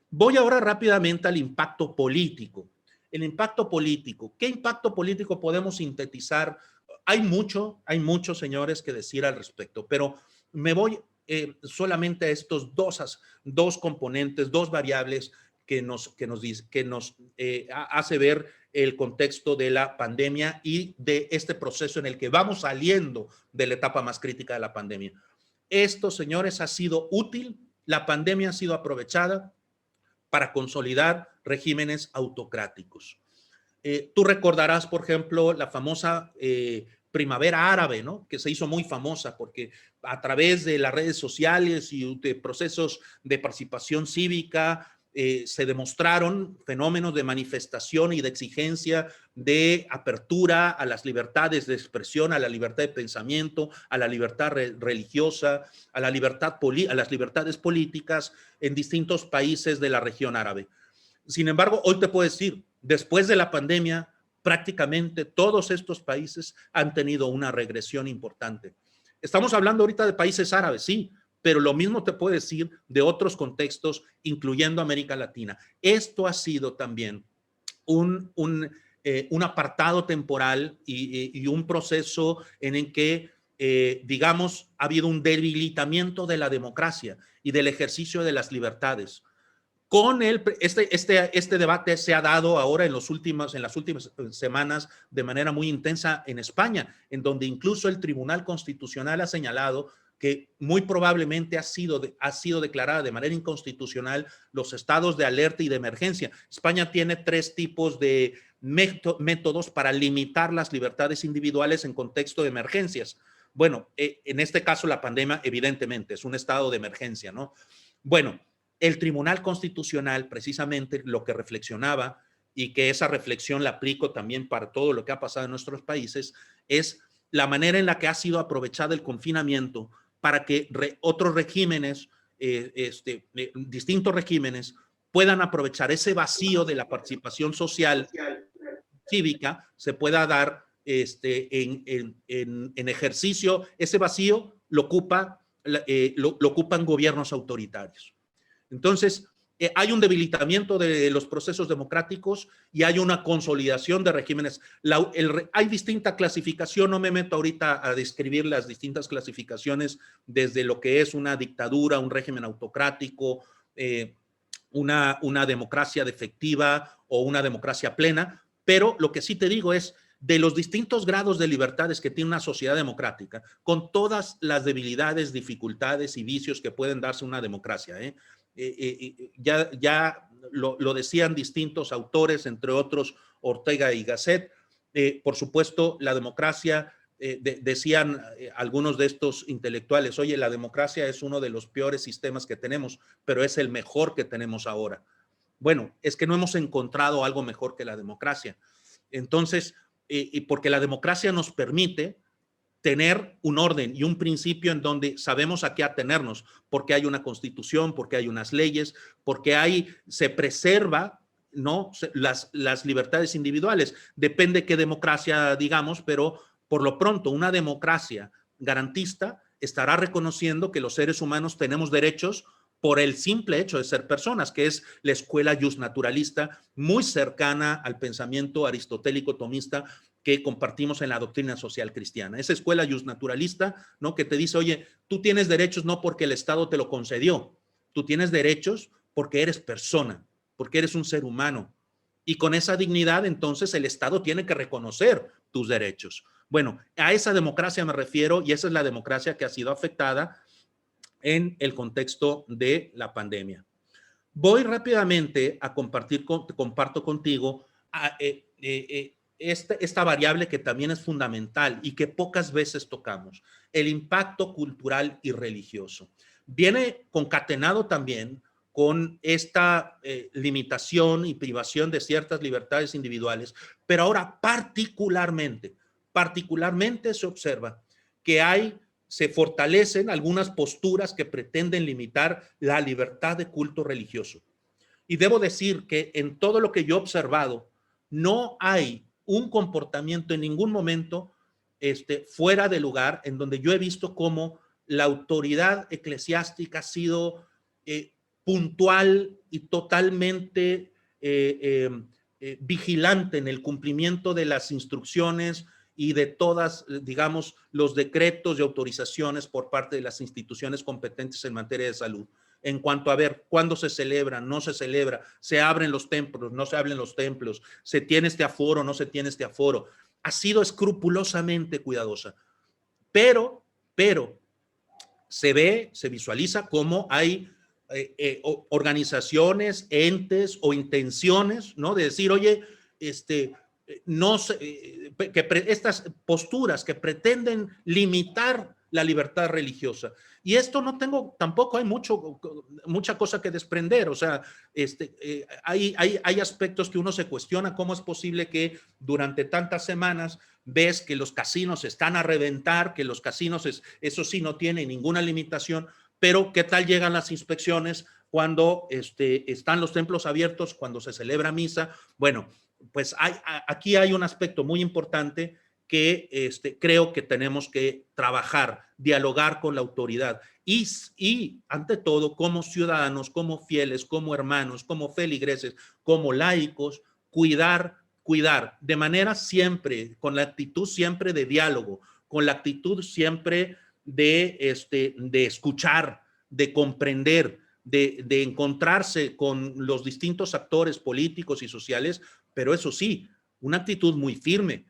Voy ahora rápidamente al impacto político. El impacto político. ¿Qué impacto político podemos sintetizar? Hay mucho, señores, que decir al respecto, pero me voy solamente a estos dos componentes, dos variables que nos hace ver el contexto de la pandemia y de este proceso en el que vamos saliendo de la etapa más crítica de la pandemia. Esto, señores, ha sido útil. La pandemia ha sido aprovechada para consolidar regímenes autocráticos. Tú recordarás, por ejemplo, la famosa primavera árabe, ¿no? Que se hizo muy famosa porque a través de las redes sociales y de procesos de participación cívica se demostraron fenómenos de manifestación y de exigencia de apertura a las libertades de expresión, a la libertad de pensamiento, a la libertad religiosa, a las libertades políticas en distintos países de la región árabe. Sin embargo, hoy te puedo decir, después de la pandemia, prácticamente todos estos países han tenido una regresión importante. Estamos hablando ahorita de países árabes, sí, pero lo mismo te puedo decir de otros contextos, incluyendo América Latina. Esto ha sido también un apartado temporal y un proceso en el que, digamos, ha habido un debilitamiento de la democracia y del ejercicio de las libertades. Con este debate se ha dado ahora en las últimas semanas de manera muy intensa en España, en donde incluso el Tribunal Constitucional ha señalado que muy probablemente ha sido declarada de manera inconstitucional los estados de alerta y de emergencia. España tiene 3 tipos de métodos para limitar las libertades individuales en contexto de emergencias. Bueno, en este caso la pandemia evidentemente es un estado de emergencia, ¿no? Bueno, el Tribunal Constitucional precisamente lo que reflexionaba, y que esa reflexión la aplico también para todo lo que ha pasado en nuestros países, es la manera en la que ha sido aprovechado el confinamiento para que otros regímenes, distintos regímenes, puedan aprovechar ese vacío de la participación social cívica, se pueda dar en ejercicio. Ese vacío lo ocupan gobiernos autoritarios. Entonces, hay un debilitamiento de los procesos democráticos y hay una consolidación de regímenes. Hay distinta clasificación, no me meto ahorita a describir las distintas clasificaciones desde lo que es una dictadura, un régimen autocrático, una democracia defectiva o una democracia plena, pero lo que sí te digo es de los distintos grados de libertades que tiene una sociedad democrática, con todas las debilidades, dificultades y vicios que pueden darse una democracia, ya lo decían distintos autores, entre otros Ortega y Gasset. Por supuesto, la democracia, decían algunos de estos intelectuales, oye, la democracia es uno de los peores sistemas que tenemos, pero es el mejor que tenemos ahora. Bueno, es que no hemos encontrado algo mejor que la democracia. Entonces, porque la democracia nos permite tener un orden y un principio en donde sabemos a qué atenernos, porque hay una constitución, porque hay unas leyes, porque se preserva, ¿no?, las libertades individuales. Depende qué democracia digamos, pero por lo pronto una democracia garantista estará reconociendo que los seres humanos tenemos derechos por el simple hecho de ser personas, que es la escuela justnaturalista, muy cercana al pensamiento aristotélico tomista que compartimos en la doctrina social cristiana. Esa escuela justnaturalista, ¿no?, que te dice, oye, tú tienes derechos no porque el Estado te lo concedió, tú tienes derechos porque eres persona, porque eres un ser humano. Y con esa dignidad, entonces, el Estado tiene que reconocer tus derechos. Bueno, a esa democracia me refiero, y esa es la democracia que ha sido afectada en el contexto de la pandemia. Voy rápidamente a comparto contigo esta variable que también es fundamental y que pocas veces tocamos, el impacto cultural y religioso. Viene concatenado también con esta limitación y privación de ciertas libertades individuales, pero ahora particularmente se observa que se fortalecen algunas posturas que pretenden limitar la libertad de culto religioso. Y debo decir que en todo lo que yo he observado, no hay un comportamiento en ningún momento fuera de lugar en donde yo he visto cómo la autoridad eclesiástica ha sido puntual y totalmente vigilante en el cumplimiento de las instrucciones y de todas, digamos, los decretos y autorizaciones por parte de las instituciones competentes en materia de salud. En cuanto a ver cuándo se celebra, no se celebra, se abren los templos, no se abren los templos, se tiene este aforo, no se tiene este aforo. Ha sido escrupulosamente cuidadosa. Pero se visualiza cómo hay organizaciones, entes o intenciones, ¿no?, de decir, oye, estas posturas que pretenden limitar la libertad religiosa. Y esto tampoco hay mucha cosa que desprender. O sea, hay aspectos que uno se cuestiona. ¿Cómo es posible que durante tantas semanas ves que los casinos están a reventar, que los casinos, eso sí, no tienen ninguna limitación, pero qué tal llegan las inspecciones cuando están los templos abiertos, cuando se celebra misa? Bueno, pues aquí hay un aspecto muy importante que creo que tenemos que trabajar, dialogar con la autoridad y ante todo, como ciudadanos, como fieles, como hermanos, como feligreses, como laicos, cuidar de manera siempre, con la actitud siempre de diálogo, con la actitud siempre de escuchar, de comprender, de encontrarse con los distintos actores políticos y sociales, pero eso sí, una actitud muy firme.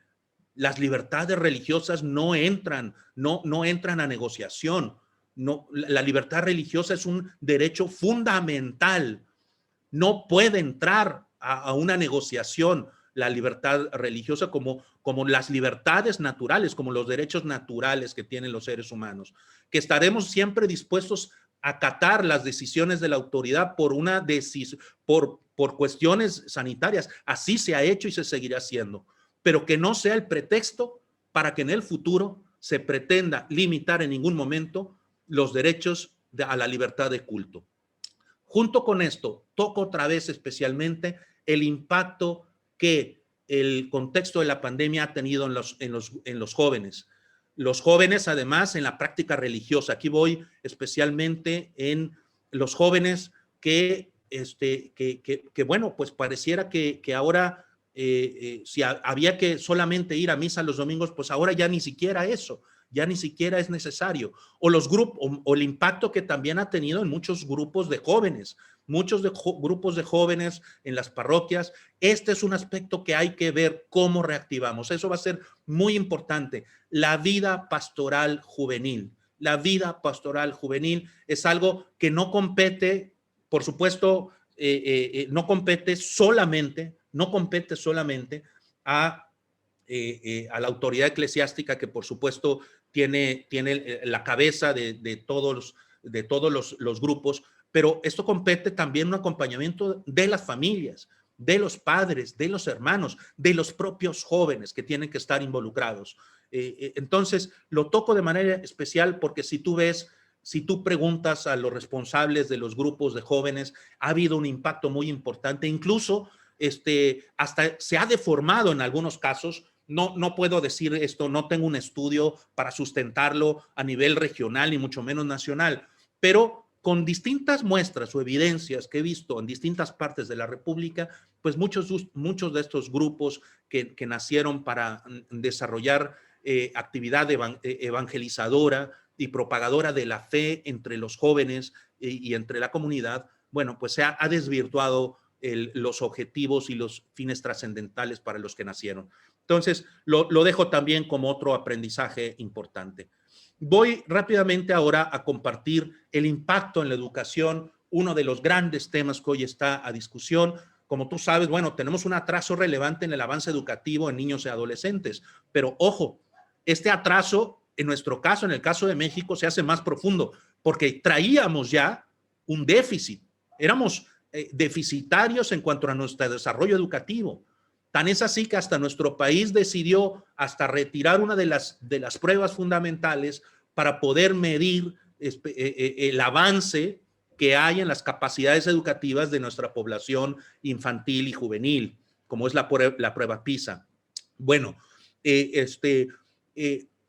Las libertades religiosas no entran a negociación. No, la libertad religiosa es un derecho fundamental. No puede entrar a una negociación la libertad religiosa como las libertades naturales, como los derechos naturales que tienen los seres humanos, que estaremos siempre dispuestos a acatar las decisiones de la autoridad por cuestiones sanitarias. Así se ha hecho y se seguirá haciendo, pero que no sea el pretexto para que en el futuro se pretenda limitar en ningún momento los derechos a la libertad de culto. Junto con esto, toco otra vez especialmente el impacto que el contexto de la pandemia ha tenido en los jóvenes. Los jóvenes, además, en la práctica religiosa. Aquí voy especialmente en los jóvenes que bueno, pues pareciera que ahora si había que solamente ir a misa los domingos, pues ahora ya ni siquiera eso, ya ni siquiera es necesario. O los grupos, o el impacto que también ha tenido en muchos grupos de jóvenes, grupos de jóvenes en las parroquias. Este es un aspecto que hay que ver cómo reactivamos. Eso va a ser muy importante. La vida pastoral juvenil. La vida pastoral juvenil es algo que no compete, por supuesto, no compete solamente a la autoridad eclesiástica, que por supuesto tiene la cabeza de todos los grupos, pero esto compete también un acompañamiento de las familias, de los padres, de los hermanos, de los propios jóvenes que tienen que estar involucrados. Entonces, lo toco de manera especial porque si tú preguntas a los responsables de los grupos de jóvenes, ha habido un impacto muy importante, incluso hasta se ha deformado en algunos casos. No puedo decir esto, no tengo un estudio para sustentarlo a nivel regional ni mucho menos nacional, pero con distintas muestras o evidencias que he visto en distintas partes de la República, pues muchos de estos grupos que nacieron para desarrollar actividad evangelizadora y propagadora de la fe entre los jóvenes y entre la comunidad, bueno, pues se ha desvirtuado los objetivos y los fines trascendentales para los que nacieron. Entonces, lo dejo también como otro aprendizaje importante. Voy rápidamente ahora a compartir el impacto en la educación, uno de los grandes temas que hoy está a discusión. Como tú sabes, bueno, tenemos un atraso relevante en el avance educativo en niños y adolescentes, pero ojo, este atraso, en nuestro caso, en el caso de México, se hace más profundo, porque traíamos ya un déficit, éramos deficitarios en cuanto a nuestro desarrollo educativo. Tan es así que hasta nuestro país decidió hasta retirar una de las pruebas fundamentales para poder medir el avance que hay en las capacidades educativas de nuestra población infantil y juvenil, como es la prueba PISA. Bueno,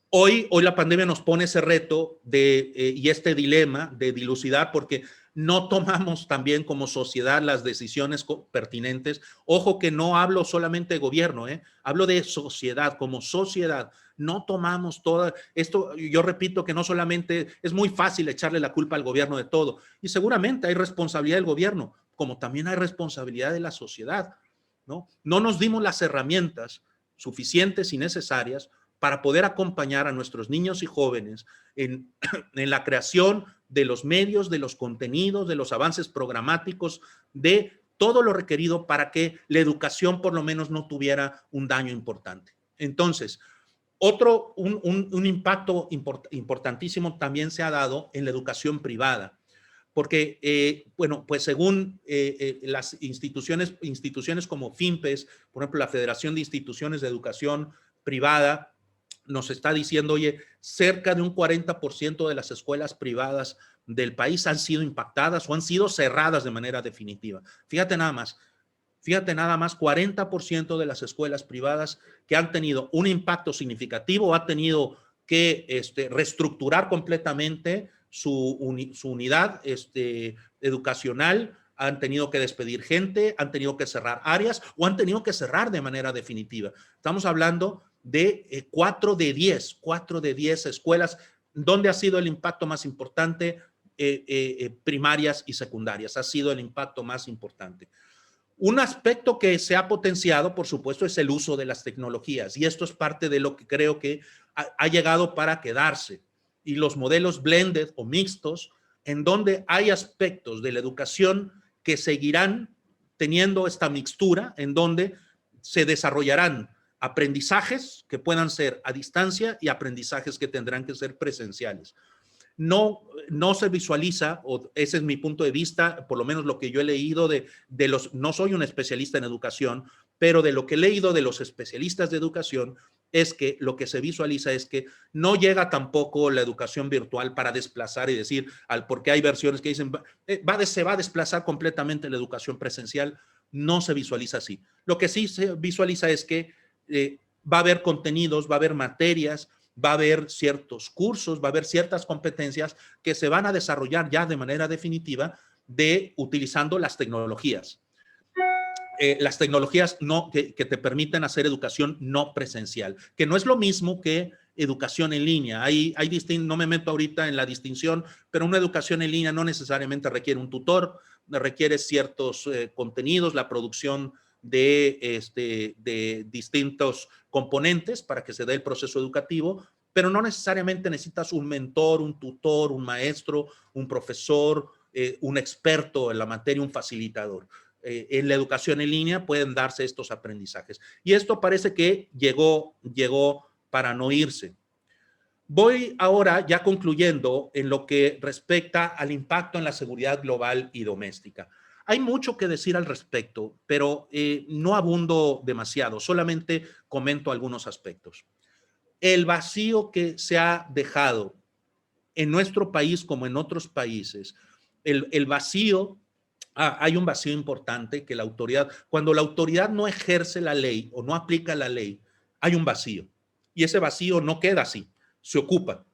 hoy la pandemia nos pone ese reto y este dilema de dilucidar, porque no tomamos también como sociedad las decisiones pertinentes. Ojo que no hablo solamente de gobierno, hablo de sociedad, como sociedad. No tomamos todo esto. Yo repito que no solamente es muy fácil echarle la culpa al gobierno de todo, y seguramente hay responsabilidad del gobierno, como también hay responsabilidad de la sociedad, ¿no? No nos dimos las herramientas suficientes y necesarias para poder acompañar a nuestros niños y jóvenes en la creación de los medios, de los contenidos, de los avances programáticos, de todo lo requerido para que la educación por lo menos no tuviera un daño importante. Entonces, un impacto importantísimo también se ha dado en la educación privada, porque, bueno, pues según las instituciones como FIMPES, por ejemplo, la Federación de Instituciones de Educación Privada, nos está diciendo, oye, cerca de un 40% de las escuelas privadas del país han sido impactadas o han sido cerradas de manera definitiva. Fíjate nada más, 40% de las escuelas privadas que han tenido un impacto significativo, ha tenido que reestructurar completamente su unidad educacional, han tenido que despedir gente, han tenido que cerrar áreas o han tenido que cerrar de manera definitiva. Estamos hablando de 4 de 10 escuelas. ¿Dónde ha sido el impacto más importante? Primarias y secundarias, ha sido el impacto más importante. Un aspecto que se ha potenciado, por supuesto, es el uso de las tecnologías, y esto es parte de lo que creo que ha llegado para quedarse. Y los modelos blended o mixtos, en donde hay aspectos de la educación que seguirán teniendo esta mixtura, en donde se desarrollarán aprendizajes que puedan ser a distancia y aprendizajes que tendrán que ser presenciales. No se visualiza, o ese es mi punto de vista, por lo menos lo que yo he leído no soy un especialista en educación, pero de lo que he leído de los especialistas de educación, es que lo que se visualiza es que no llega tampoco la educación virtual para desplazar y decir, porque hay versiones que dicen, se va a desplazar completamente la educación presencial. No se visualiza así. Lo que sí se visualiza es que va a haber contenidos, va a haber materias, va a haber ciertos cursos, va a haber ciertas competencias que se van a desarrollar ya de manera definitiva de utilizando las tecnologías. Las tecnologías que te permiten hacer educación no presencial, que no es lo mismo que educación en línea. No me meto ahorita en la distinción, pero una educación en línea no necesariamente requiere un tutor, requiere ciertos contenidos, la producción de distintos componentes para que se dé el proceso educativo, pero no necesariamente necesitas un mentor, un tutor, un maestro, un profesor, un experto en la materia, un facilitador. En la educación en línea pueden darse estos aprendizajes. Y esto parece que llegó para no irse. Voy ahora ya concluyendo en lo que respecta al impacto en la seguridad global y doméstica. Hay mucho que decir al respecto, pero no abundo demasiado, solamente comento algunos aspectos. El vacío que se ha dejado en nuestro país como en otros países, el vacío, hay un vacío importante que la autoridad, cuando la autoridad no ejerce la ley o no aplica la ley, hay un vacío. Y ese vacío no queda así, se ocupa.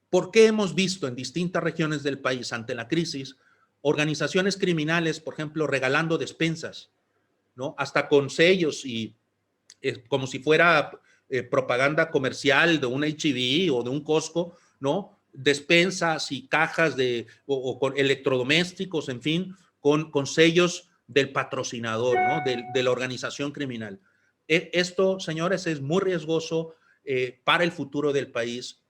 ¿Por qué hemos visto en distintas regiones del país ante la crisis organizaciones criminales, por ejemplo, regalando despensas, ¿no? Hasta con sellos y como si fuera propaganda comercial de un H-E-B o de un Costco, ¿no? Despensas y cajas o con electrodomésticos, en fin, con sellos del patrocinador, ¿no? De la organización criminal. Esto, señores, es muy riesgoso para el futuro del país.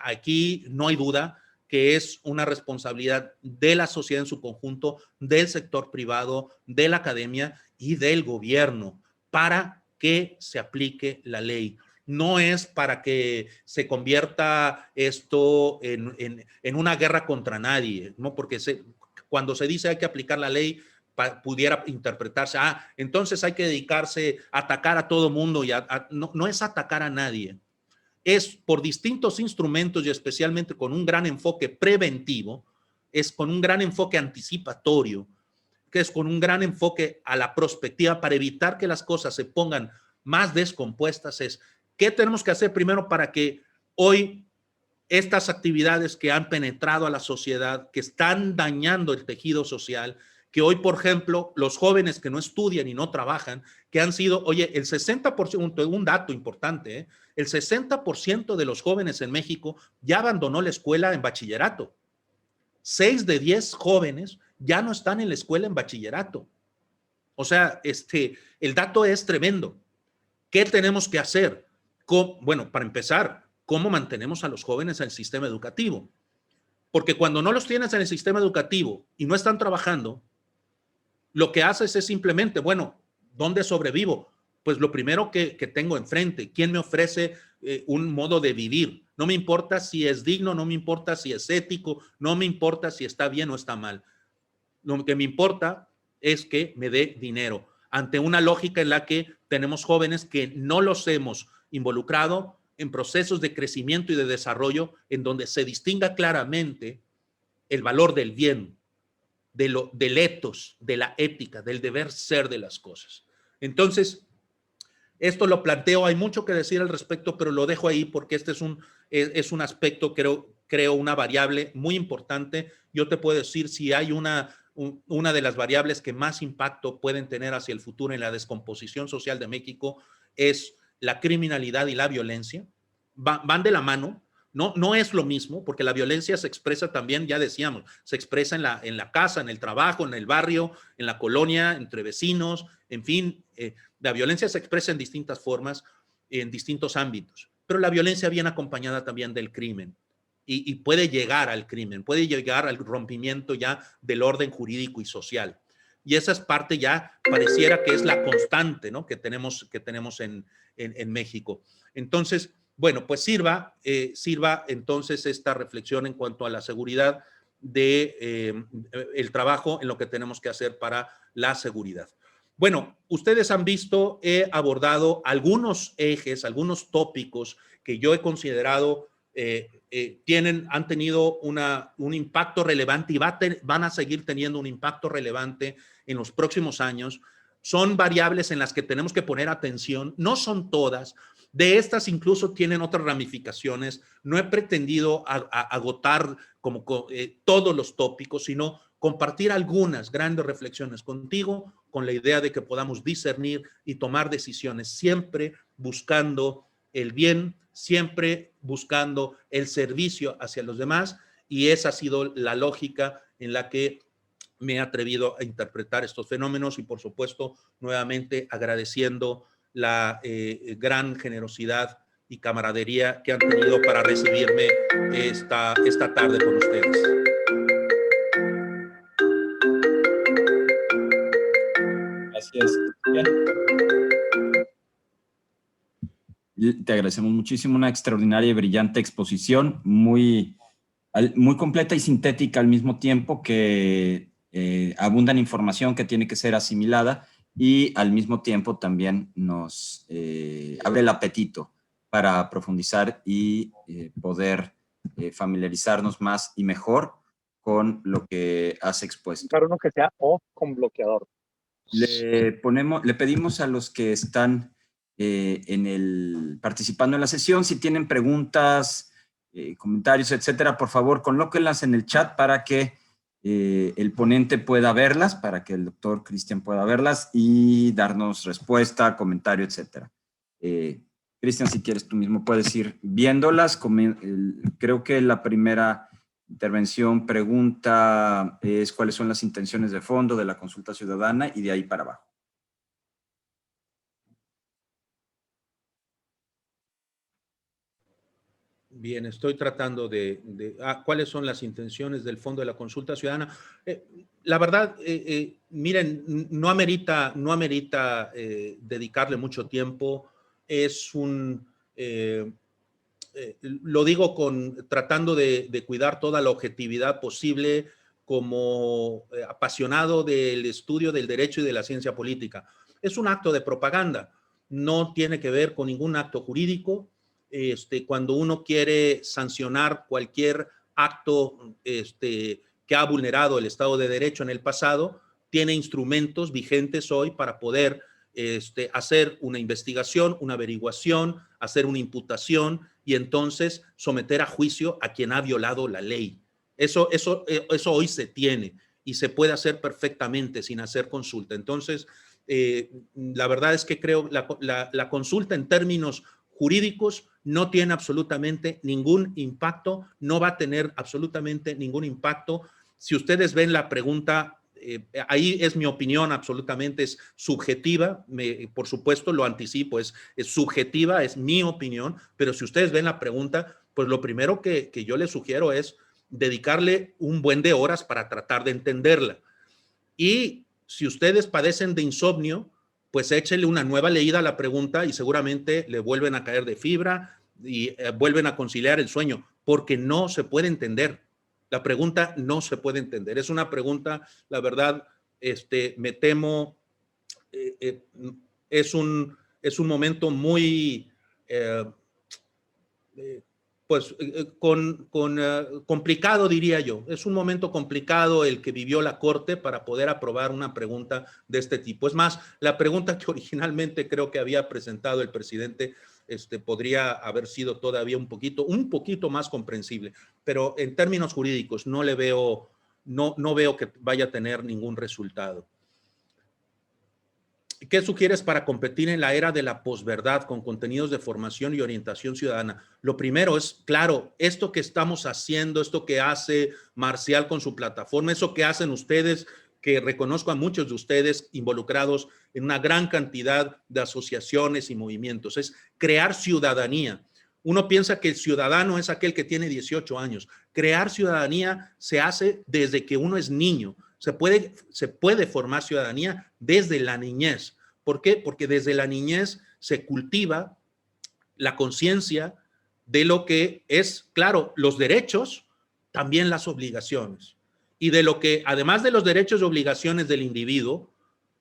Aquí no hay duda que es una responsabilidad de la sociedad en su conjunto, del sector privado, de la academia y del gobierno para que se aplique la ley. No es para que se convierta esto en una guerra contra nadie, ¿no? Porque cuando se dice hay que aplicar la ley, pudiera interpretarse, entonces hay que dedicarse a atacar a todo mundo y no es atacar a nadie. Es por distintos instrumentos y especialmente con un gran enfoque preventivo, es con un gran enfoque anticipatorio, que es con un gran enfoque a la prospectiva para evitar que las cosas se pongan más descompuestas. Es ¿qué tenemos que hacer primero para que hoy estas actividades que han penetrado a la sociedad, que están dañando el tejido social, que hoy, por ejemplo, los jóvenes que no estudian y no trabajan, que han sido, oye, el 60%, un dato importante, el 60% de los jóvenes en México ya abandonó la escuela en bachillerato. 6 de 10 jóvenes ya no están en la escuela en bachillerato. O sea, el dato es tremendo. ¿Qué tenemos que hacer? Bueno, para empezar, ¿cómo mantenemos a los jóvenes en el sistema educativo? Porque cuando no los tienes en el sistema educativo y no están trabajando, lo que haces es simplemente, bueno, ¿dónde sobrevivo? Pues lo primero que tengo enfrente, ¿quién me ofrece un modo de vivir? No me importa si es digno, no me importa si es ético, no me importa si está bien o está mal. Lo que me importa es que me dé dinero. Ante una lógica en la que tenemos jóvenes que no los hemos involucrado en procesos de crecimiento y de desarrollo en donde se distinga claramente el valor del bien, del ethos, de la ética, del deber ser de las cosas. Entonces, esto lo planteo, hay mucho que decir al respecto, pero lo dejo ahí porque este es un aspecto, creo, una variable muy importante. Yo te puedo decir si hay una de las variables que más impacto pueden tener hacia el futuro en la descomposición social de México es la criminalidad y la violencia. Van de la mano. No es lo mismo, porque la violencia se expresa también, ya decíamos, se expresa en la casa, en el trabajo, en el barrio, en la colonia, entre vecinos, en fin, la violencia se expresa en distintas formas, en distintos ámbitos, pero la violencia viene acompañada también del crimen y puede llegar al crimen, puede llegar al rompimiento ya del orden jurídico y social. Y esa es parte ya, pareciera que es la constante, ¿no? que tenemos en México. Entonces, bueno, pues sirva entonces esta reflexión en cuanto a la seguridad el trabajo en lo que tenemos que hacer para la seguridad. Bueno, ustedes han visto, he abordado algunos ejes, algunos tópicos que yo he considerado han tenido un impacto relevante y van a seguir teniendo un impacto relevante en los próximos años. Son variables en las que tenemos que poner atención, no son todas. De estas incluso tienen otras ramificaciones. No he pretendido agotar todos los tópicos, sino compartir algunas grandes reflexiones contigo con la idea de que podamos discernir y tomar decisiones, siempre buscando el bien, siempre buscando el servicio hacia los demás, y esa ha sido la lógica en la que me he atrevido a interpretar estos fenómenos y, por supuesto, nuevamente agradeciendo la gran generosidad y camaradería que han tenido para recibirme esta tarde con ustedes. Gracias. Te agradecemos muchísimo, una extraordinaria y brillante exposición, muy completa y sintética al mismo tiempo, que abunda en información que tiene que ser asimilada y al mismo tiempo también nos abre el apetito para profundizar y poder familiarizarnos más y mejor con lo que has expuesto. Para uno que sea off con bloqueador. Le pedimos a los que están participando en la sesión, si tienen preguntas, comentarios, etcétera, por favor, colóquenlas en el chat para que el ponente pueda verlas, para que el doctor Cristian pueda verlas y darnos respuesta, comentario, etcétera. Cristian, si quieres tú mismo puedes ir viéndolas. Creo que la primera intervención, pregunta es cuáles son las intenciones de fondo de la consulta ciudadana y de ahí para abajo. Bien, estoy tratando ¿cuáles son las intenciones del fondo de la consulta ciudadana? La verdad, miren, no amerita dedicarle mucho tiempo. Lo digo tratando de cuidar toda la objetividad posible como apasionado del estudio del derecho y de la ciencia política. Es un acto de propaganda, no tiene que ver con ningún acto jurídico. Cuando uno quiere sancionar cualquier acto que ha vulnerado el Estado de Derecho en el pasado, tiene instrumentos vigentes hoy para poder hacer una investigación, una averiguación, hacer una imputación y entonces someter a juicio a quien ha violado la ley. Eso hoy se tiene y se puede hacer perfectamente sin hacer consulta. Entonces, la verdad es que creo la consulta en términos jurídicos no tiene absolutamente ningún impacto, no va a tener absolutamente ningún impacto. Si ustedes ven la pregunta, ahí es mi opinión, absolutamente es subjetiva, por supuesto lo anticipo, es subjetiva, es mi opinión, pero si ustedes ven la pregunta, pues lo primero que yo les sugiero es dedicarle un buen de horas para tratar de entenderla. Y si ustedes padecen de insomnio, pues échenle una nueva leída a la pregunta y seguramente le vuelven a caer de fibra y vuelven a conciliar el sueño, porque no se puede entender. La pregunta no se puede entender. Es una pregunta, la verdad, me temo, es un momento muy, complicado, diría yo. Es un momento complicado el que vivió la Corte para poder aprobar una pregunta de este tipo. Es más, la pregunta que originalmente creo que había presentado el presidente podría haber sido todavía un poquito más comprensible, pero en términos jurídicos no veo que vaya a tener ningún resultado. ¿Qué sugieres para competir en la era de la posverdad con contenidos de formación y orientación ciudadana? Lo primero es, claro, esto que estamos haciendo, esto que hace Marcial con su plataforma, eso que hacen ustedes, que reconozco a muchos de ustedes involucrados en una gran cantidad de asociaciones y movimientos, es crear ciudadanía. Uno piensa que el ciudadano es aquel que tiene 18 años. Crear ciudadanía se hace desde que uno es niño. Se puede formar ciudadanía desde la niñez. ¿Por qué? Porque desde la niñez se cultiva la conciencia de lo que es, claro, los derechos, también las obligaciones. Y de lo que, además de los derechos y obligaciones del individuo,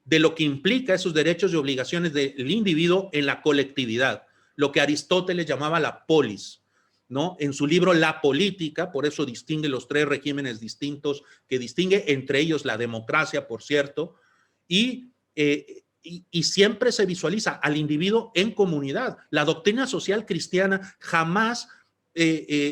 de lo que implica esos derechos y obligaciones del individuo en la colectividad, lo que Aristóteles llamaba la polis, ¿no? En su libro La Política, por eso distingue los 3 regímenes distintos, que distingue entre ellos la democracia, por cierto, y siempre se visualiza al individuo en comunidad. La doctrina social cristiana jamás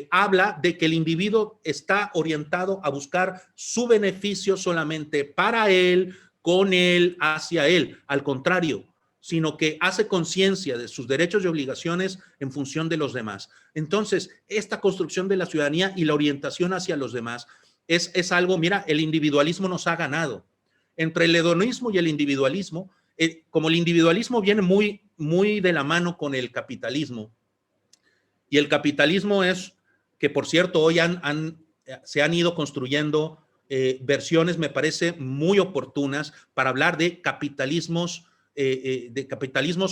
habla de que el individuo está orientado a buscar su beneficio solamente para él, con él, hacia él. Al contrario, sino que hace conciencia de sus derechos y obligaciones en función de los demás. Entonces, esta construcción de la ciudadanía y la orientación hacia los demás es algo, mira, el individualismo nos ha ganado. Entre el hedonismo y el individualismo, como el individualismo viene muy de la mano con el capitalismo, y el capitalismo es que, por cierto, hoy se han ido construyendo versiones, me parece, muy oportunas para hablar de capitalismos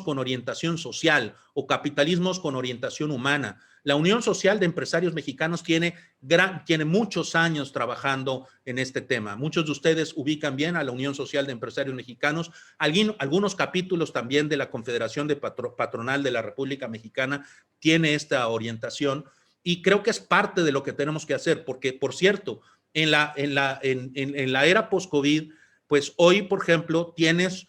con orientación social o capitalismos con orientación humana. La Unión Social de Empresarios Mexicanos tiene muchos años trabajando en este tema. Muchos de ustedes ubican bien a la Unión Social de Empresarios Mexicanos, algunos capítulos también de la Confederación Patronal de la República Mexicana tiene esta orientación, y creo que es parte de lo que tenemos que hacer, porque, por cierto, en la era post-COVID, pues hoy, por ejemplo, tienes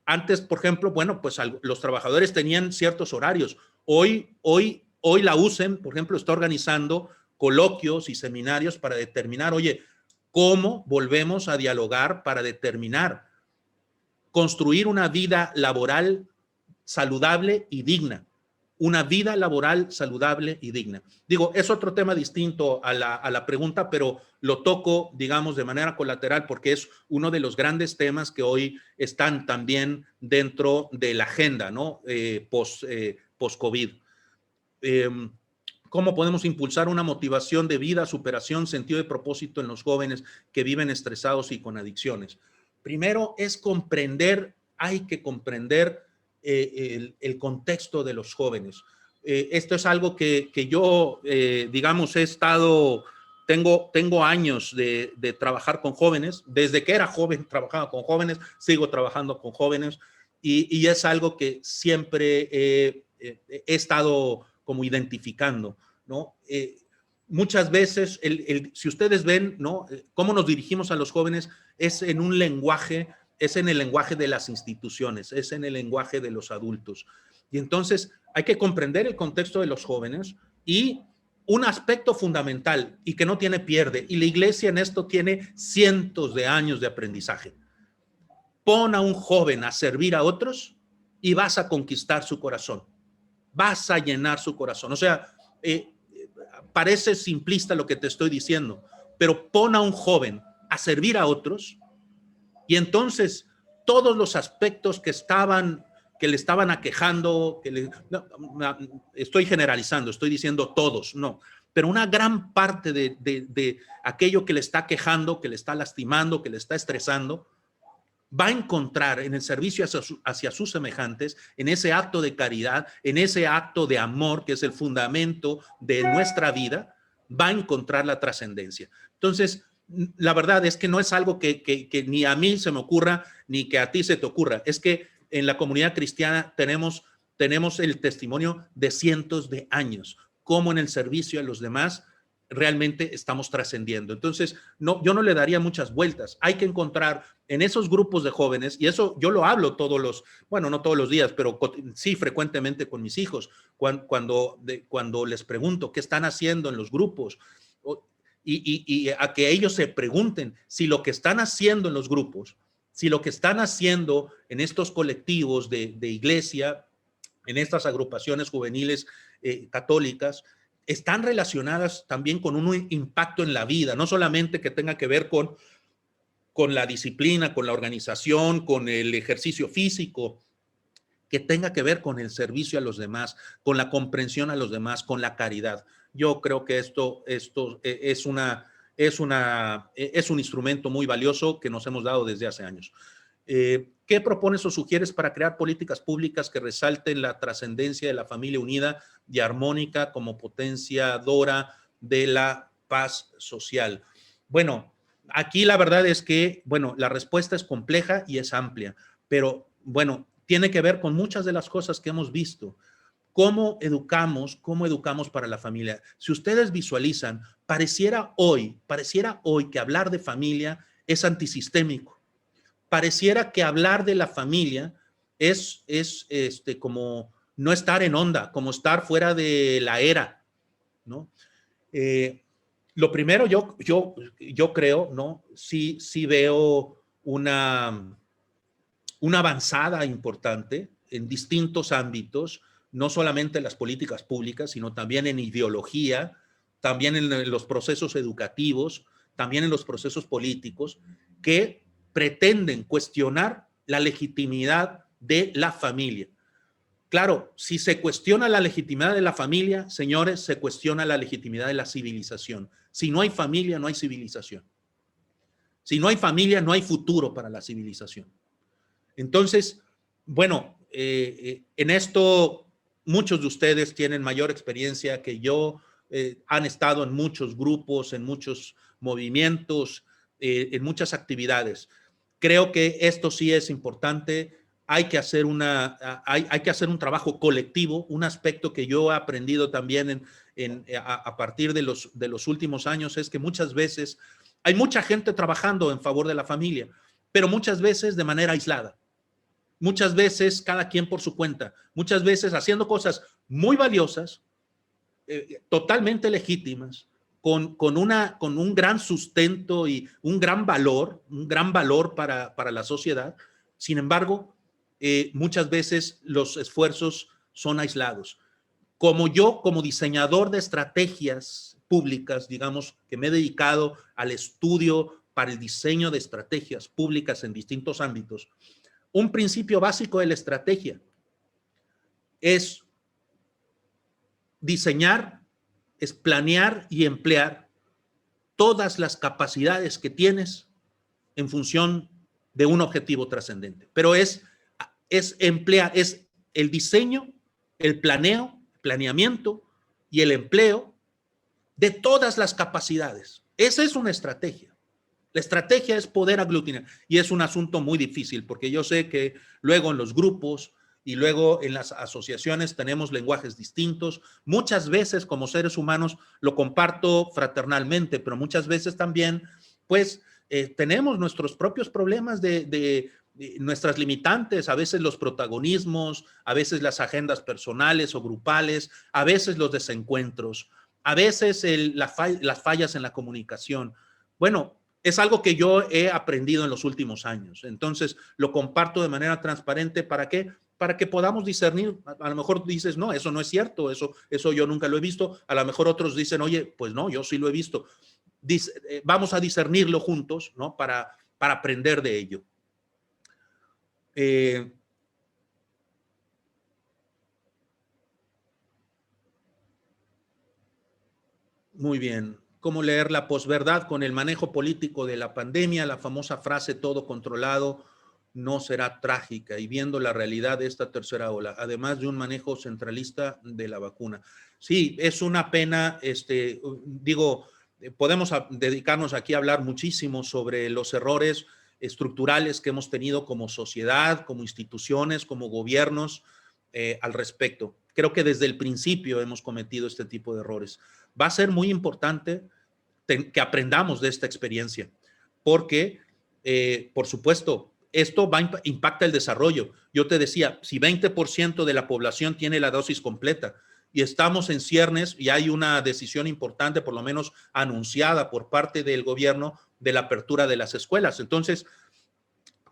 antes, por ejemplo, bueno, pues los trabajadores tenían ciertos horarios. Hoy la USEM, por ejemplo, está organizando coloquios y seminarios para determinar, oye, ¿cómo volvemos a dialogar para determinar, construir una vida laboral saludable y digna? Una vida laboral saludable y digna. Digo, es otro tema distinto a la pregunta, pero lo toco, digamos, de manera colateral porque es uno de los grandes temas que hoy están también dentro de la agenda, ¿no? Post-COVID. ¿Cómo podemos impulsar una motivación de vida, superación, sentido de propósito en los jóvenes que viven estresados y con adicciones? Primero es comprender, hay que comprender el contexto de los jóvenes. Esto es algo que yo, digamos, tengo años de trabajar con jóvenes. Desde que era joven trabajaba con jóvenes, sigo trabajando con jóvenes, y es algo que siempre he estado como identificando, ¿no? Muchas veces, si ustedes ven, ¿no?, cómo nos dirigimos a los jóvenes es en un lenguaje, es en el lenguaje de las instituciones, es en el lenguaje de los adultos. Y entonces hay que comprender el contexto de los jóvenes, y un aspecto fundamental y que no tiene pierde, y la iglesia en esto tiene cientos de años de aprendizaje. Pon a un joven a servir a otros y vas a conquistar su corazón. Vas a llenar su corazón. O sea, parece simplista lo que te estoy diciendo, pero pon a un joven a servir a otros, y entonces todos los aspectos que le estaban aquejando, estoy generalizando, estoy diciendo todos, no, pero una gran parte de aquello que le está quejando, que le está lastimando, que le está estresando, va a encontrar en el servicio hacia sus semejantes, en ese acto de caridad, en ese acto de amor que es el fundamento de nuestra vida, va a encontrar la trascendencia. Entonces, la verdad es que no es algo que ni a mí se me ocurra, ni que a ti se te ocurra. Es que en la comunidad cristiana tenemos el testimonio de cientos de años, cómo en el servicio a los demás realmente estamos trascendiendo. Entonces, yo no le daría muchas vueltas. Hay que encontrar en esos grupos de jóvenes, y eso yo lo hablo no todos los días, pero sí frecuentemente con mis hijos, cuando les pregunto qué están haciendo en los grupos, y a que ellos se pregunten si lo que están haciendo en los grupos, si lo que están haciendo en estos colectivos de iglesia, en estas agrupaciones juveniles católicas, están relacionadas también con un impacto en la vida, no solamente que tenga que ver con la disciplina, con la organización, con el ejercicio físico, que tenga que ver con el servicio a los demás, con la comprensión a los demás, con la caridad. Yo creo que esto es un instrumento muy valioso que nos hemos dado desde hace años. ¿Qué propones o sugieres para crear políticas públicas que resalten la trascendencia de la familia unida y armónica como potenciadora de la paz social? Bueno, aquí la verdad es que, la respuesta es compleja y es amplia, pero tiene que ver con muchas de las cosas que hemos visto. ¿Cómo educamos para la familia? Si ustedes visualizan, pareciera hoy que hablar de familia es antisistémico. Pareciera que hablar de la familia es como no estar en onda, como estar fuera de la era, ¿no? Lo primero, yo creo, ¿no? Sí veo una avanzada importante en distintos ámbitos, no solamente en las políticas públicas, sino también en ideología, también en los procesos educativos, también en los procesos políticos, que pretenden cuestionar la legitimidad de la familia. Claro, si se cuestiona la legitimidad de la familia, señores, se cuestiona la legitimidad de la civilización. Si no hay familia, no hay civilización. Si no hay familia, no hay futuro para la civilización. Entonces, bueno, en esto muchos de ustedes tienen mayor experiencia que yo, han estado en muchos grupos, en muchos movimientos, en muchas actividades. Creo que esto sí es importante. Hay que hacer un trabajo colectivo, un aspecto que yo he aprendido también a partir de los últimos años es que muchas veces hay mucha gente trabajando en favor de la familia, pero muchas veces de manera aislada. Muchas veces cada quien por su cuenta, muchas veces haciendo cosas muy valiosas, totalmente legítimas, con un gran sustento y un gran valor para la sociedad. Sin embargo, muchas veces los esfuerzos son aislados. Como diseñador de estrategias públicas, digamos, que me he dedicado al estudio para el diseño de estrategias públicas en distintos ámbitos, un principio básico de la estrategia es diseñar, es planear y emplear todas las capacidades que tienes en función de un objetivo trascendente. Pero es el diseño, el planeamiento y el empleo de todas las capacidades. Esa es una estrategia. La estrategia es poder aglutinar y es un asunto muy difícil porque yo sé que luego en los grupos y luego en las asociaciones tenemos lenguajes distintos. Muchas veces como seres humanos lo comparto fraternalmente, pero muchas veces también pues tenemos nuestros propios problemas de nuestras limitantes, a veces los protagonismos, a veces las agendas personales o grupales, a veces los desencuentros, a veces las fallas en la comunicación. Bueno, es algo que yo he aprendido en los últimos años. Entonces, lo comparto de manera transparente. ¿Para qué? Para que podamos discernir. A lo mejor dices, no, eso no es cierto, eso yo nunca lo he visto. A lo mejor otros dicen, oye, pues no, yo sí lo he visto. Vamos a discernirlo juntos, ¿no? Para aprender de ello. Muy bien. ¿Cómo leer la posverdad con el manejo político de la pandemia? La famosa frase todo controlado no será trágica y viendo la realidad de esta tercera ola, además de un manejo centralista de la vacuna. Sí, es una pena, podemos dedicarnos aquí a hablar muchísimo sobre los errores estructurales que hemos tenido como sociedad, como instituciones, como gobiernos al respecto. Creo que desde el principio hemos cometido este tipo de errores. Va a ser muy importante que aprendamos de esta experiencia, porque, por supuesto, esto impacta el desarrollo. Yo te decía, si 20% de la población tiene la dosis completa y estamos en ciernes y hay una decisión importante, por lo menos anunciada por parte del gobierno, de la apertura de las escuelas. Entonces,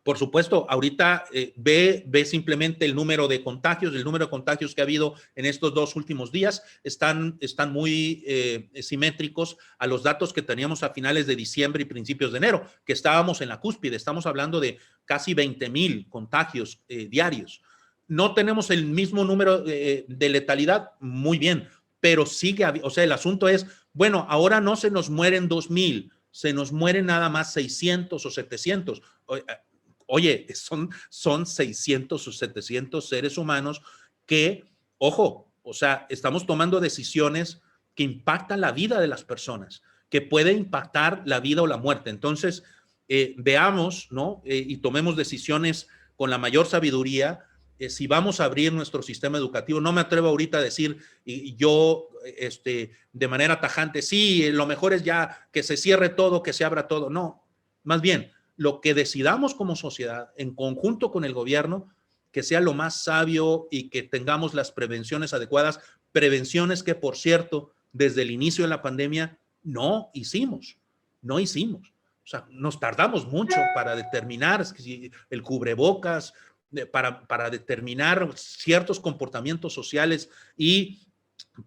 por supuesto, ahorita ve simplemente el número de contagios que ha habido en estos 2 últimos días están muy simétricos a los datos que teníamos a finales de diciembre y principios de enero, que estábamos en la cúspide. Estamos hablando de casi 20,000 contagios diarios. No tenemos el mismo número de letalidad, muy bien, pero sigue, o sea, el asunto es, bueno, ahora no se nos mueren 2,000, se nos mueren nada más 600 o 700. Oye, son 600 o 700 seres humanos que, ojo, o sea, estamos tomando decisiones que impactan la vida de las personas, que puede impactar la vida o la muerte. Entonces, veamos, ¿no? Y tomemos decisiones con la mayor sabiduría. Si vamos a abrir nuestro sistema educativo, no me atrevo ahorita a decir yo de manera tajante, sí, lo mejor es ya que se cierre todo, que se abra todo. No, más bien, lo que decidamos como sociedad, en conjunto con el gobierno, que sea lo más sabio y que tengamos las prevenciones adecuadas, prevenciones que, por cierto, desde el inicio de la pandemia no hicimos. O sea, nos tardamos mucho para determinar el cubrebocas, para determinar ciertos comportamientos sociales y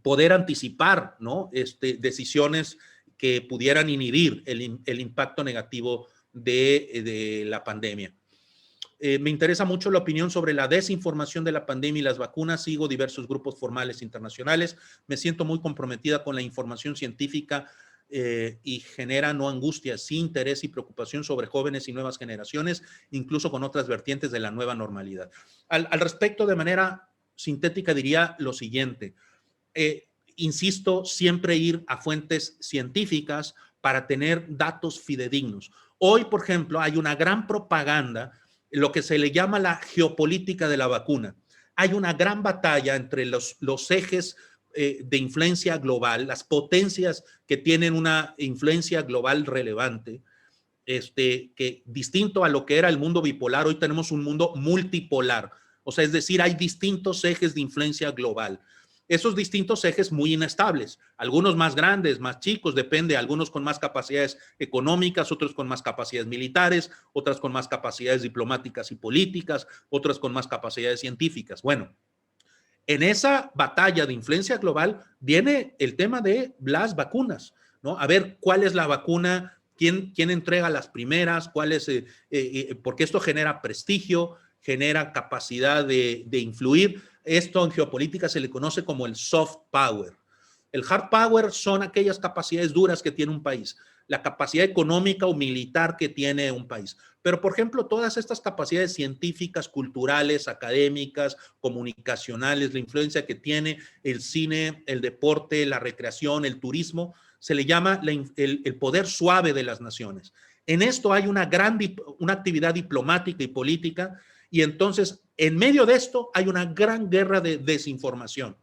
poder anticipar, ¿no? Decisiones que pudieran inhibir el impacto negativo de la pandemia. Me interesa mucho la opinión sobre la desinformación de la pandemia y las vacunas. Sigo diversos grupos formales internacionales. Me siento muy comprometida con la información científica y genera no angustia, sí interés y preocupación sobre jóvenes y nuevas generaciones, incluso con otras vertientes de la nueva normalidad. Al respecto, de manera sintética, diría lo siguiente. Insisto, siempre ir a fuentes científicas para tener datos fidedignos. Hoy, por ejemplo, hay una gran propaganda, lo que se le llama la geopolítica de la vacuna. Hay una gran batalla entre los ejes de influencia global, las potencias que tienen una influencia global relevante, que distinto a lo que era el mundo bipolar, hoy tenemos un mundo multipolar. O sea, es decir, hay distintos ejes de influencia global. Esos distintos ejes muy inestables, algunos más grandes, más chicos, depende, algunos con más capacidades económicas, otros con más capacidades militares, otras con más capacidades diplomáticas y políticas, otras con más capacidades científicas. Bueno, en esa batalla de influencia global viene el tema de las vacunas, ¿no? A ver, ¿cuál es la vacuna? ¿Quién entrega las primeras? ¿Cuál es? Porque esto genera prestigio, genera capacidad de influir. Esto en geopolítica se le conoce como el soft power. El hard power son aquellas capacidades duras que tiene un país, la capacidad económica o militar que tiene un país. Pero, por ejemplo, todas estas capacidades científicas, culturales, académicas, comunicacionales, la influencia que tiene el cine, el deporte, la recreación, el turismo, se le llama el poder suave de las naciones. En esto hay una actividad diplomática y política, y entonces en medio de esto hay una gran guerra de desinformación.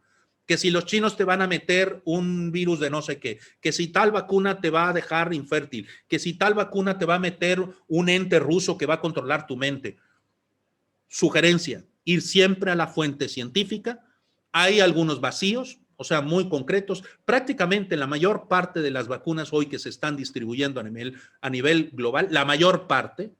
Que si los chinos te van a meter un virus de no sé qué, que si tal vacuna te va a dejar infértil, que si tal vacuna te va a meter un ente ruso que va a controlar tu mente. Sugerencia, ir siempre a la fuente científica. Hay algunos vacíos, o sea, muy concretos. Prácticamente la mayor parte de las vacunas hoy que se están distribuyendo a nivel global, la mayor parte,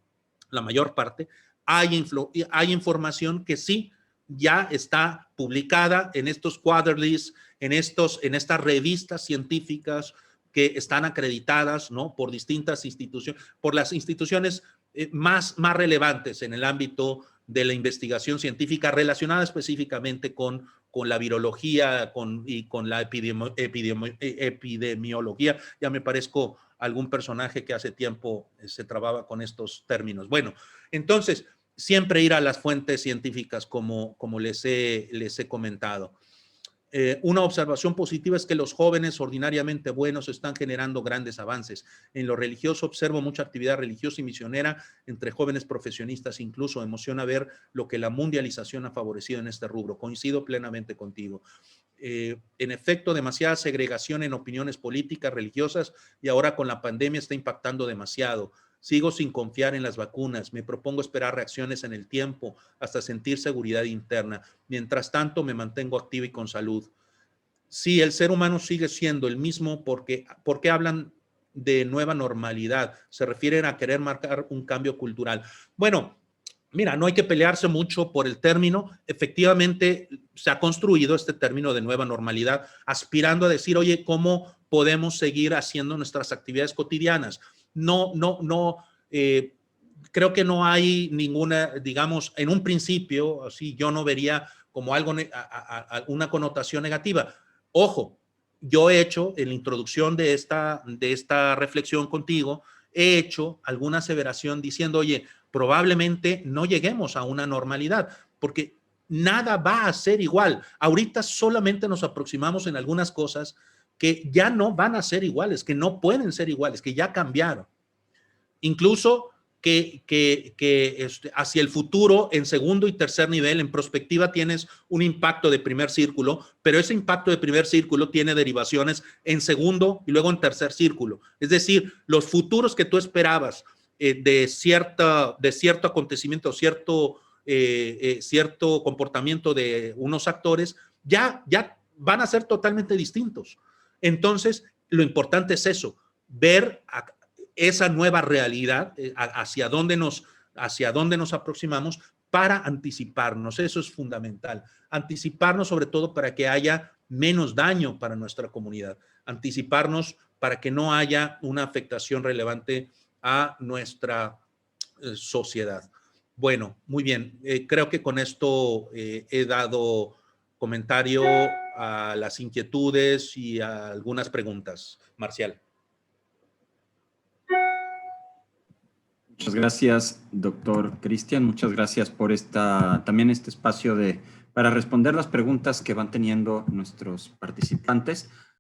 hay información que sí ya está publicada en estos quarterlies, en estas revistas científicas que están acreditadas, ¿no? Por distintas instituciones, por las instituciones más relevantes en el ámbito de la investigación científica relacionada específicamente con la virología y con la epidemiología. Ya me parezco algún personaje que hace tiempo se trababa con estos términos. Bueno, entonces, siempre ir a las fuentes científicas, como les he comentado. Una observación positiva es que los jóvenes ordinariamente buenos están generando grandes avances. En lo religioso observo mucha actividad religiosa y misionera entre jóvenes profesionistas. Incluso emociona ver lo que la mundialización ha favorecido en este rubro. Coincido plenamente contigo. En efecto, demasiada segregación en opiniones políticas, religiosas, y ahora con la pandemia está impactando demasiado. Sigo sin confiar en las vacunas. Me propongo esperar reacciones en el tiempo hasta sentir seguridad interna. Mientras tanto, me mantengo activo y con salud. Sí, el ser humano sigue siendo el mismo porque hablan de nueva normalidad. Se refieren a querer marcar un cambio cultural. Bueno, mira, no hay que pelearse mucho por el término. Efectivamente, se ha construido este término de nueva normalidad, aspirando a decir, oye, ¿cómo podemos seguir haciendo nuestras actividades cotidianas? No, creo que no hay ninguna, digamos, en un principio, así yo no vería como algo, una connotación negativa. Ojo, yo he hecho en la introducción de esta reflexión contigo, he hecho alguna aseveración diciendo, oye, probablemente no lleguemos a una normalidad, porque nada va a ser igual. Ahorita solamente nos aproximamos en algunas cosas que ya no van a ser iguales, que no pueden ser iguales, que ya cambiaron. Incluso que hacia el futuro, en segundo y tercer nivel, en prospectiva, tienes un impacto de primer círculo, pero ese impacto de primer círculo tiene derivaciones en segundo y luego en tercer círculo. Es decir, los futuros que tú esperabas de cierto acontecimiento, cierto cierto comportamiento de unos actores, ya van a ser totalmente distintos. Entonces, lo importante es eso, ver esa nueva realidad, hacia dónde nos aproximamos para anticiparnos. Eso es fundamental. Anticiparnos sobre todo para que haya menos daño para nuestra comunidad. Anticiparnos para que no haya una afectación relevante a nuestra sociedad. Bueno, muy bien. Creo que con esto he dado comentario a las inquietudes y a algunas preguntas. Marcial. Muchas gracias, doctor Cristian. Muchas gracias por también este espacio para responder las preguntas que van teniendo nuestros participantes.